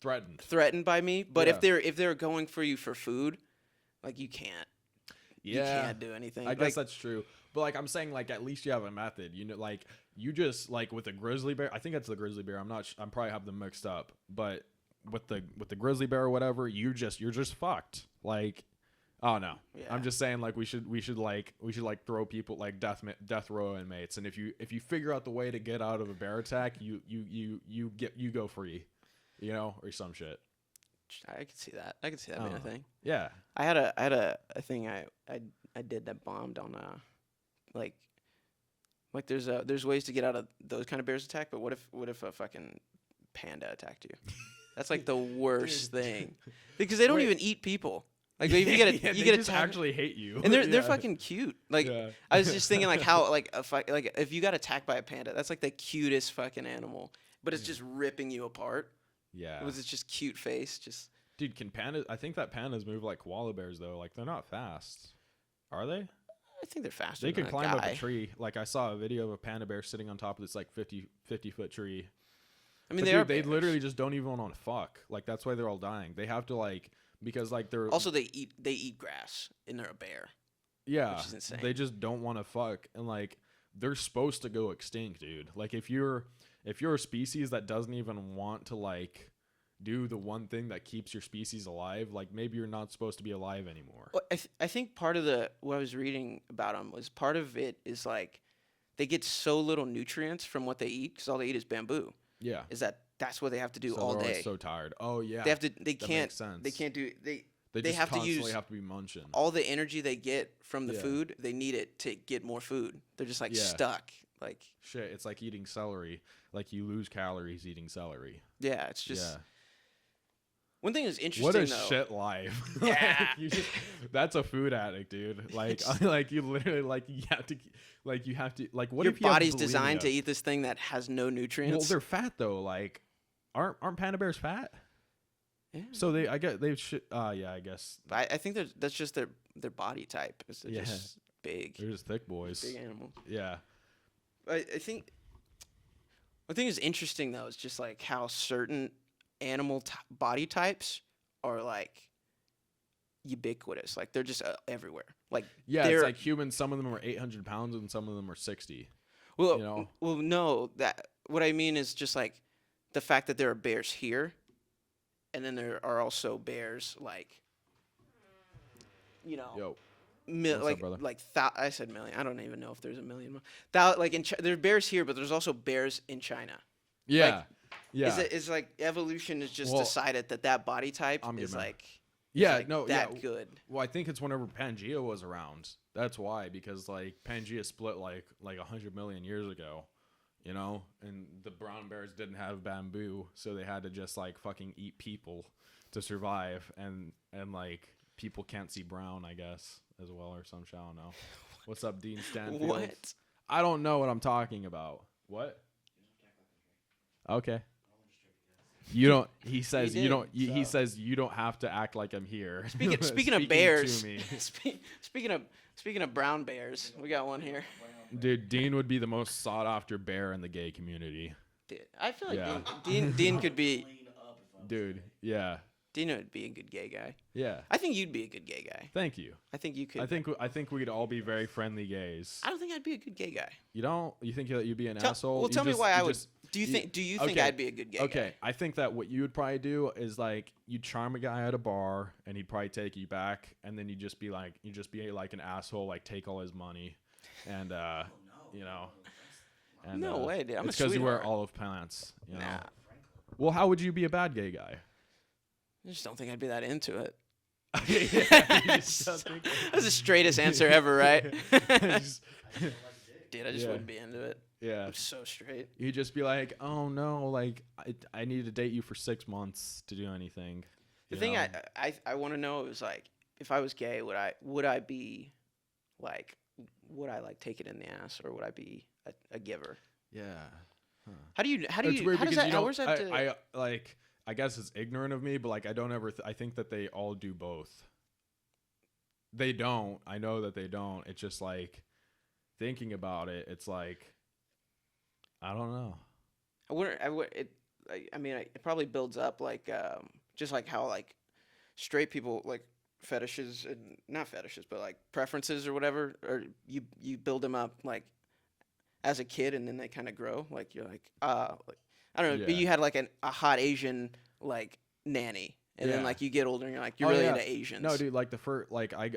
threatened by me. But Yeah. if they're going for you for food, like you can't do anything. I guess that's true. But like I'm saying, like at least you have a method. You know, like you just like with a grizzly bear. I think that's the grizzly bear. I'm not. I'm probably have them mixed up. But with the grizzly bear or whatever, you're just fucked. Like, oh no. Yeah. I'm just saying like we should throw people like death row inmates. And if you figure out the way to get out of a bear attack, you go free, you know, or some shit. I could see that. I could see that being a thing. Yeah. I had a thing I did that bombed on like there's ways to get out of those kind of bears attack, but what if a fucking panda attacked you? That's like the worst thing, because they don't even eat people. Like you get a, you get just attacked, actually hate you, and they're fucking cute. Like Yeah. I was just thinking like how like if you got attacked by a panda, that's like the cutest fucking animal, but it's just ripping you apart. Yeah. It's just cute face, just. Dude, can pandas? I think that pandas move like koala bears though. Like they're not fast, are they? I think they're faster. They than can a climb up guy. a tree. Like I saw a video of a panda bear sitting on top of this like 50-foot tree. I mean, But they dude, they bears. literally just don't even want to fuck. Like that's why they're all dying. They have to like because like they're Also, they eat grass, and they're a bear. yeah. which is insane. They just don't want to fuck, and like they're supposed to go extinct, dude. Like if you're a species that doesn't even want to like do the one thing that keeps your species alive, like maybe you're not supposed to be alive anymore. Well, I think part of what I was reading about them was part of it is like they get so little nutrients from what they eat because all they eat is bamboo. Yeah. That's what they have to do So all they're always day. so tired. Oh yeah. They have to. They That can't. makes sense. They can't do. They just have to constantly use have to be munching. all the energy they get from the Yeah. food. They need it to get more food. They're just like Yeah. stuck. Like Shit, it's like eating celery. Like you lose calories eating celery. yeah, it's just. Yeah. One thing is interesting What a though. shit life. Yeah. That's a food addict, dude. Like like you literally like you have to what Your if you have body's designed to bulimia? eat this thing that has no Well, nutrients. they're fat though. Like aren't panda bears fat? Yeah. So I guess I think that's just their body type. Is they're Yeah. just big, they're just thick boys. big animals. Yeah. I think one thing is interesting though is just like how certain animal body types are like ubiquitous. Like they're just everywhere. Like Yeah, they're it's like humans, some of them are 800 pounds and some of them are 60. well, you know? well, no. That what I mean is just like the fact that there are bears here, and then there are also bears like Yo. What's up, brother? I said million. I don't even know if there's a million. Like there are bears here, but there's also bears in China. Yeah. Like, yeah. Is like evolution has just Well, decided that body type I'm is good, man. like Yeah, like, no, that yeah. good. Well, I think it's whenever Pangea was around. That's why, because like Pangea split like 100 million years ago, you know, and the brown bears didn't have bamboo, so they had to just like fucking eat people to survive, and like people can't see brown, I guess, as well or some shit. I don't know. What's up, Dean Stanfield? What? I don't know what I'm talking about. What? Okay. You don't. He says you did, don't. He says you don't have to act like I'm here. Speaking of to bears, me. speaking of brown bears, we got one here. Dude, Dean would be the most sought after bear in the gay community. Dude, I feel like Yeah. Dean could be. Dude, yeah, Dean would be a good gay guy. yeah. I think you'd be a good gay guy. Thank you. I think you could. I think we could all be very friendly gays. I don't think I'd be a good gay guy. You don't? You think that you'd be an asshole? Well, You tell me just- why you I would. just- Do you think? Do you think okay. I'd be a good gay guy? Okay, I think that what you would probably do is like you'd charm a guy at a bar and he'd probably take you back, and then you'd just be like an asshole, like take all his money, and you know. And, No way, dude. I'm a it's because you wear sweetheart. olive pants. You know? Nah, Well, how would you be a bad gay guy? I just don't think I'd be that into it. Yeah, you just don't think- That's the straightest answer ever, right? Just- Dude, I just Yeah. wouldn't be into it. yeah. I'm so straight. You'd just be like, oh no, like I need to date you for 6 months to do anything. The you thing know? I want to know is like, if I was gay, would I be like, would I like take it in the ass, or would I be a giver? Yeah. How do you It's how weird does because that you how know, does that to, I like I guess it's ignorant of me, but like I don't ever I think that they all do both. They don't. I know that they don't. It's just like thinking about it, it's like I don't know. I mean, it probably builds up like just like how like straight people like fetishes, and not fetishes, but like preferences or whatever, or you build them up like as a kid, and then they kind of grow. Like you're like like, I don't know, but Yeah. you had like a hot Asian like nanny, and then Yeah. like you get older and you're like you're Oh, really yeah. into Asians. No, dude, like the first like I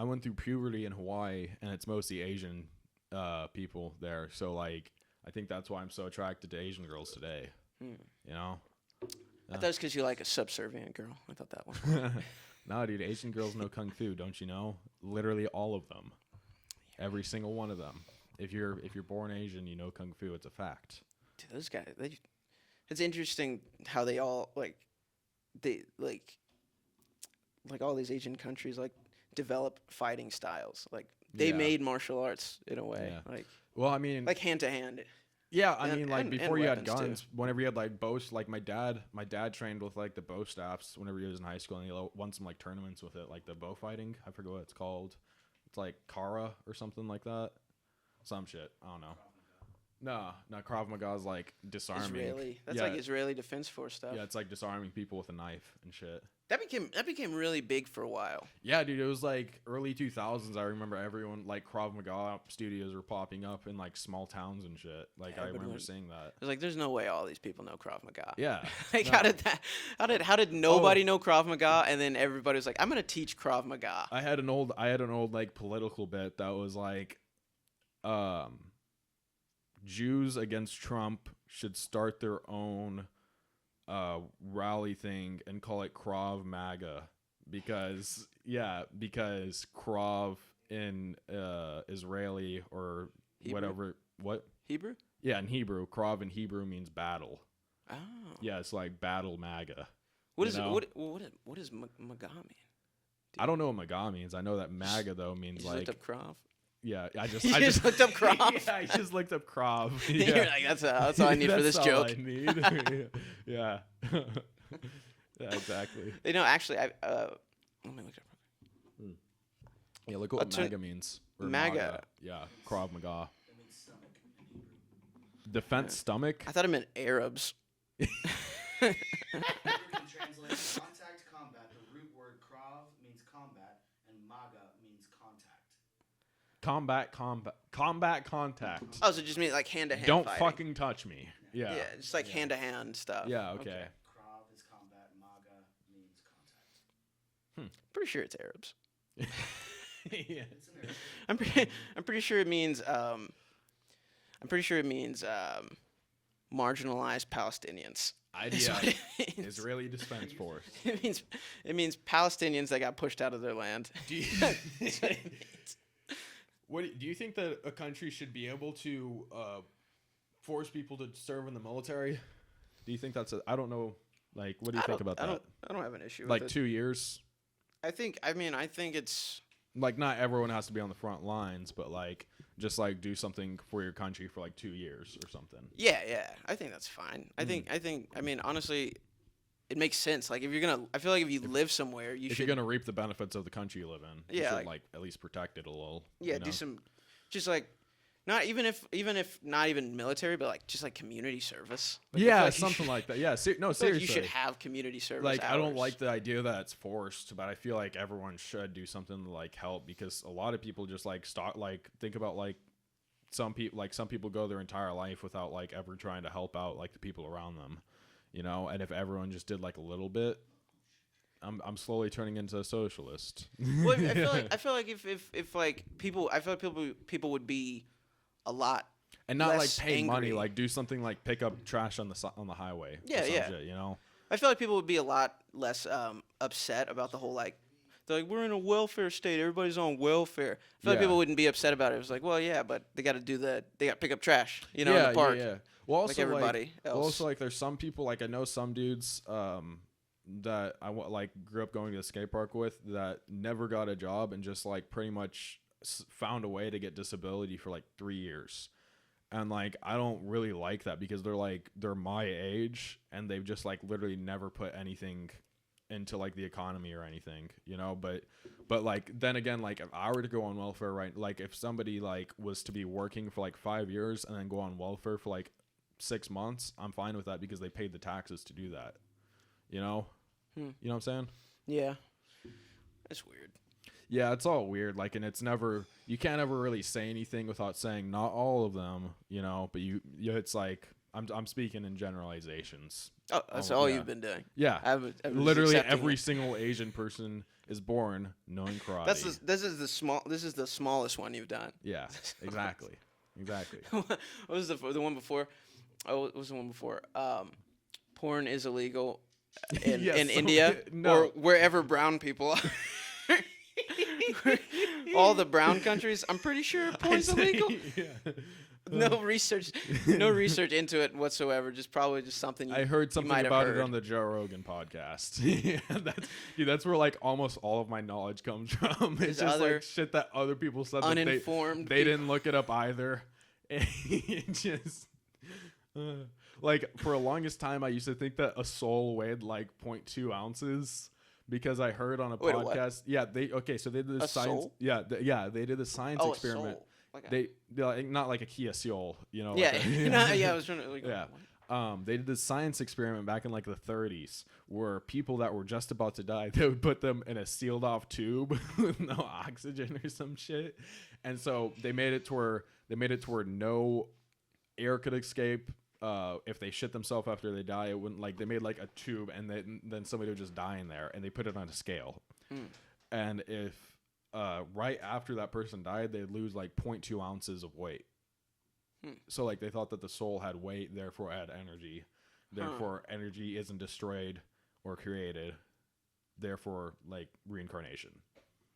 went through puberty in Hawaii, and it's mostly Asian people there. So like I think that's why I'm so attracted to Asian girls today. Hmm. You know? I thought it's because you like a subservient girl. I thought that one. No, dude, Asian girls know kung fu, don't you know? Literally all of them. Every single one of them. If you're born Asian, you know kung fu. It's a fact. Dude, those guys, it's interesting how they all they all these Asian countries like develop fighting styles. Like they Yeah. made martial arts in a way, Yeah. like Well, I mean, hand to hand. yeah, I and- mean, like and before you had weapons, too. guns, whenever you had like bows, like my dad trained with like the bow staffs whenever he was in high school, and he won some like tournaments with it, like the bow fighting. I forget what it's called. It's like Kara or something like that. Some shit. I don't know. No, Krav Maga is like disarming. Israeli. That's Yeah. like Israeli Defense Force stuff. Yeah, it's like disarming people with a knife and shit. That became really big for a while. Yeah, dude, it was like early 2000s. I remember everyone like Krav Maga studios were popping up in like small towns and shit. Like Yeah, I but remember when- seeing that. It was like, there's no way all these people know Krav Maga. Yeah. Like no. how did nobody know Krav Maga, and then everybody was like, I'm gonna teach Krav Maga. I had an old like political bit that was like Jews against Trump should start their own rally thing and call it Krav Maga because Krav in Israeli or Hebrew? whatever what Hebrew? yeah in Hebrew Krav in Hebrew means battle. Oh. Yeah, it's like battle MAGA. What you is know? what does Maga mean? I don't know what MAGA means. I know that MAGA though You means just like looked up Krav. yeah. I just You just looked up Krav? Yeah, I just looked up Krav. You're Yeah. like, that's all I need for this That's all joke. I need. Yeah. Yeah, exactly. You know, actually, let me look it up. Yeah, look what What's it- MAGA means. Or MAGA. Yeah, Krav Maga. Defense stomach. I thought it meant Arabs. You can translate contact combat. The root word krav means combat, and maga means contact. Combat contact. Oh, so it just means like hand to hand. Don't fucking touch me. Yeah. Yeah, just like hand to hand stuff. Yeah, okay. Krav is combat. Maga means contact. Pretty sure it's Arabs. Yeah. It's an Arabic. I'm pretty sure it means marginalized Palestinians. That's IDF, what it means. Israeli Defense Force. It means Palestinians that got pushed out of their land. Do you, That's what it means. do you think that a country should be able to force people to serve in the military? Do you think that's I don't know. Like, what do you think about that? I don't have an issue with Like it. 2 years? I think it's Like, not everyone has to be on the front lines, but like, just like do something for your country for like 2 years or something. yeah. I think that's fine. I mean, honestly, it makes sense. Like, I feel like if you live somewhere, If you're gonna reap the benefits of the country you live in, you Yeah, should like at least protect it a little. yeah, you know? do some, just like, not even if not even military, but like just like community service. Like, I feel Yeah, like you something should- like that. Yeah, no, I feel like seriously. you should have community service. Like, I don't hours. like the idea that it's forced, but I feel like everyone should do something to like help, because a lot of people just like think about like some people go their entire life without like ever trying to help out like the people around them, you know. And if everyone just did like a little bit, I'm slowly turning into a socialist. Well, I feel like if like people would be a lot And not like less pay money, angry. like do something like pick up trash on the highway. or Yeah, some yeah. shit, you know. I feel like people would be a lot less upset about the whole like they're like we're in a welfare state, everybody's on welfare. I feel like Yeah. people wouldn't be upset about it. It was like, well, yeah, but they got to they got to pick up trash, in yeah, the park. Yeah. Well, also like everybody else. Well, also like there's some people, like I know some dudes that like grew up going to the skate park with, that never got a job and just like pretty much found a way to get disability for like 3 years. And like I don't really like that, because they're my age and they've just like literally never put anything into like the economy or anything, you know. But like then again, like if I were to go on welfare, right, like if somebody like was to be working for like 5 years and then go on welfare for like 6 months, I'm fine with that, because they paid the taxes to do that, you know. You know what I'm saying? Yeah, that's weird. Yeah, it's all weird. Like, and it's never, you can't ever really say anything without saying not all of them, you know. But it's like I'm speaking in generalizations. Oh, that's all yeah. you've been doing. Yeah, I'm just literally accepting every it. single Asian person is born knowing karate. This is the smallest one you've done. Yeah, exactly. What was the one before? Oh, what was the one before? Porn is illegal in Yes, so- India no. or wherever brown people are. All the brown countries, I'm pretty sure porn's illegal. Yeah. No research into it whatsoever. Just probably just something I heard you something might have about heard. it on the Joe Rogan podcast. Yeah, that's where like almost all of my knowledge comes from. It's There's just other like shit that other people said that uninformed they didn't look it up either. It just like for the longest time, I used to think that a soul weighed like 0.2 ounces. Because I heard on a Wait, what? podcast, so they did this A science, soul? they did a science Oh, a experiment. soul. Like a- They like, not like a Kia Soul, you know. yeah, like yeah. I was trying to. Like, yeah. what? They did this science experiment back in like the 30s, where people that were just about to die, they would put them in a sealed off tube with no oxygen or some shit. And so they made it to where no air could escape. If they shit themselves after they die, it wouldn't, like, they made like a tube, and then somebody would just die in there, and they put it on a scale. And if right after that person died, they'd lose like 0.2 ounces of weight. So like they thought that the soul had weight, therefore had energy. Therefore energy isn't destroyed or created. Therefore, like, reincarnation.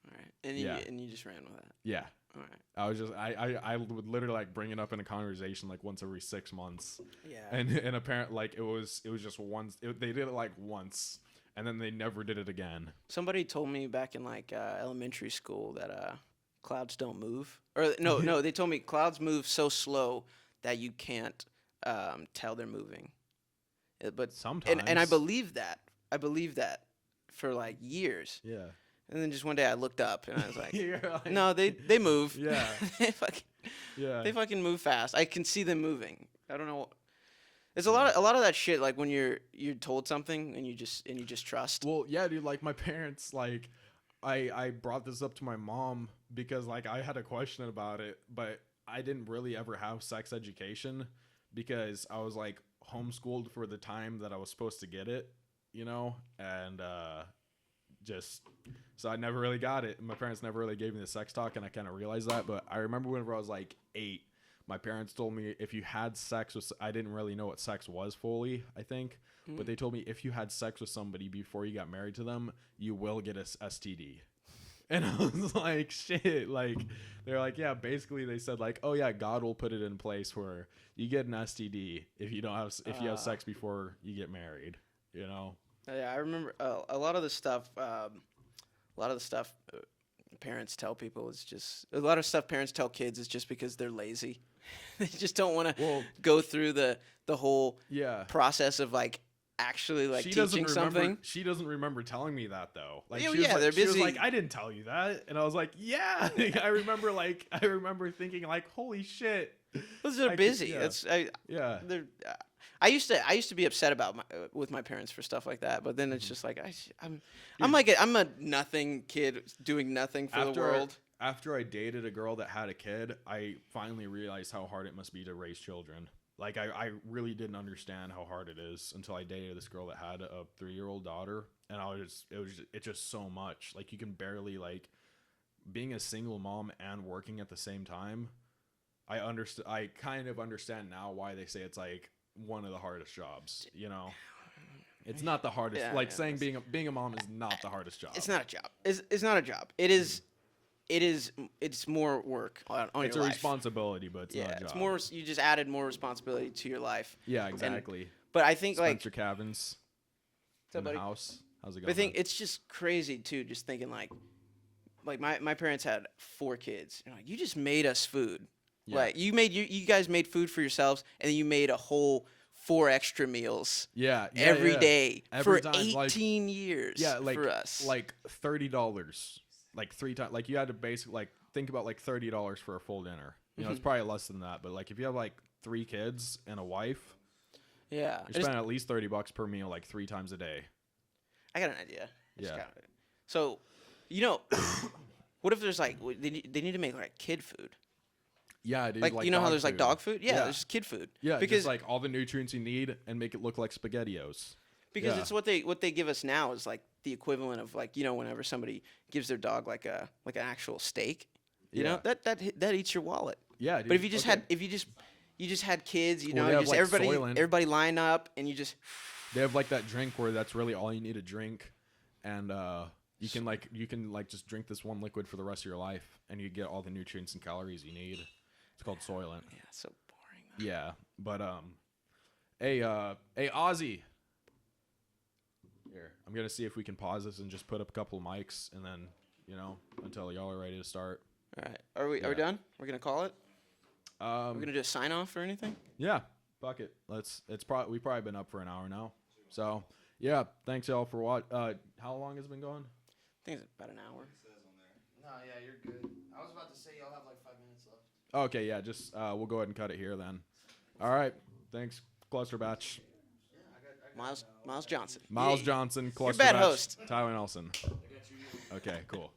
All right, and you just ran with that. Yeah. All right. I was just I would literally like bring it up in a conversation like once every 6 months. Yeah. And apparently like it was just once, they did it like once, and then they never did it again. Somebody told me back in like elementary school that clouds don't move. Or no, they told me clouds move so slow that you can't tell they're moving. But Sometimes. and I believe that. I believe that for like years. Yeah. And then just one day I looked up and I was like, You're like, no, they move. Yeah. they fucking move fast. I can see them moving. I don't know. There's a lot of that shit, like when you're told something and you just trust. Well, yeah, dude, like my parents, like I brought this up to my mom because like I had a question about it, but I didn't really ever have sex education because I was like homeschooled for the time that I was supposed to get it, you know, and so I never really got it. My parents never really gave me the sex talk, and I kind of realized that. But I remember whenever I was like 8, my parents told me if you had sex with, I didn't really know what sex was fully, I think, but they told me if you had sex with somebody before you got married to them, you will get a STD. And I was like, shit, like, they're like, yeah, basically they said like, oh yeah, God will put it in place where you get an STD if you don't have, if you have sex before you get married, you know? Yeah, I remember a lot of the stuff. Parents tell people is just a lot of stuff. Parents tell kids is just because they're lazy. They just don't want to go through the whole process of like actually like teaching something. She doesn't remember telling me that though. Like, Oh, she was yeah, like, they're she was busy. like, I didn't tell you that, and I was like, yeah. I remember thinking like, holy shit. Because they're busy. Yeah. They're. I used to be upset about with my parents for stuff like that, but then it's just like I'm a nothing kid doing nothing for the world. After I dated a girl that had a kid, I finally realized how hard it must be to raise children. Like I really didn't understand how hard it is until I dated this girl that had a 3-year-old daughter, and it's just so much. Like you can barely like being a single mom and working at the same time. I kind of understand now why they say it's like one of the hardest jobs, you know. It's not the hardest. Yeah, saying being a mom is not the hardest job. It's not a job. It's not a job. It's more work on your life. It's a responsibility, but it's not a job. It's more. You just added more responsibility to your life. Yeah, exactly. But I think Spencer Cavins in the house. How's it going? But I think it's just crazy too. Just thinking like my parents had 4 kids. And like, you just made us food. Yeah. Like you guys made food for yourselves, and then you made a whole 4 extra meals. Every day for 18 years. Yeah, like for us, like $30, like 3 times. Like you had to basically like think about like $30 for a full dinner. You know, it's probably less than that, but like if you have like 3 kids and a wife, you're spending at least $30 per meal, like 3 times a day. I got an idea. So, you know, what if there's like they need to make like kid food? Yeah, dude. Like you know how there's like dog food? Yeah, there's kid food. Yeah, because just like all the nutrients you need and make it look like SpaghettiOs. Because it's what they give us now is like the equivalent of like, you know, whenever somebody gives their dog like an actual steak, you know, that eats your wallet. Yeah, dude. But if you just had kids, you know, just like everybody line up and you just they have like that drink where that's really all you need to drink, and you can just drink this one liquid for the rest of your life, and you get all the nutrients and calories you need. It's called Soylent. Yeah, it's so boring though. Yeah, but hey Ozzy. Here, I'm gonna see if we can pause this and just put up a couple of mics, and then until y'all are ready to start. All right, are we done? We're gonna call it. We're gonna do a sign off or anything? Yeah, fuck it. We've probably been up for an hour now, so yeah. Thanks y'all for what. How long has it been going? I think it's about an hour. It says on there. No, yeah, you're good. I was about to say y'all have like 5 minutes left. Okay, yeah, just we'll go ahead and cut it here then. All right, thanks, Clusterbatch. Myles Johnson. Myles Johnson, Clusterbatch. You're a bad host. Tyler Nelson. Okay, cool.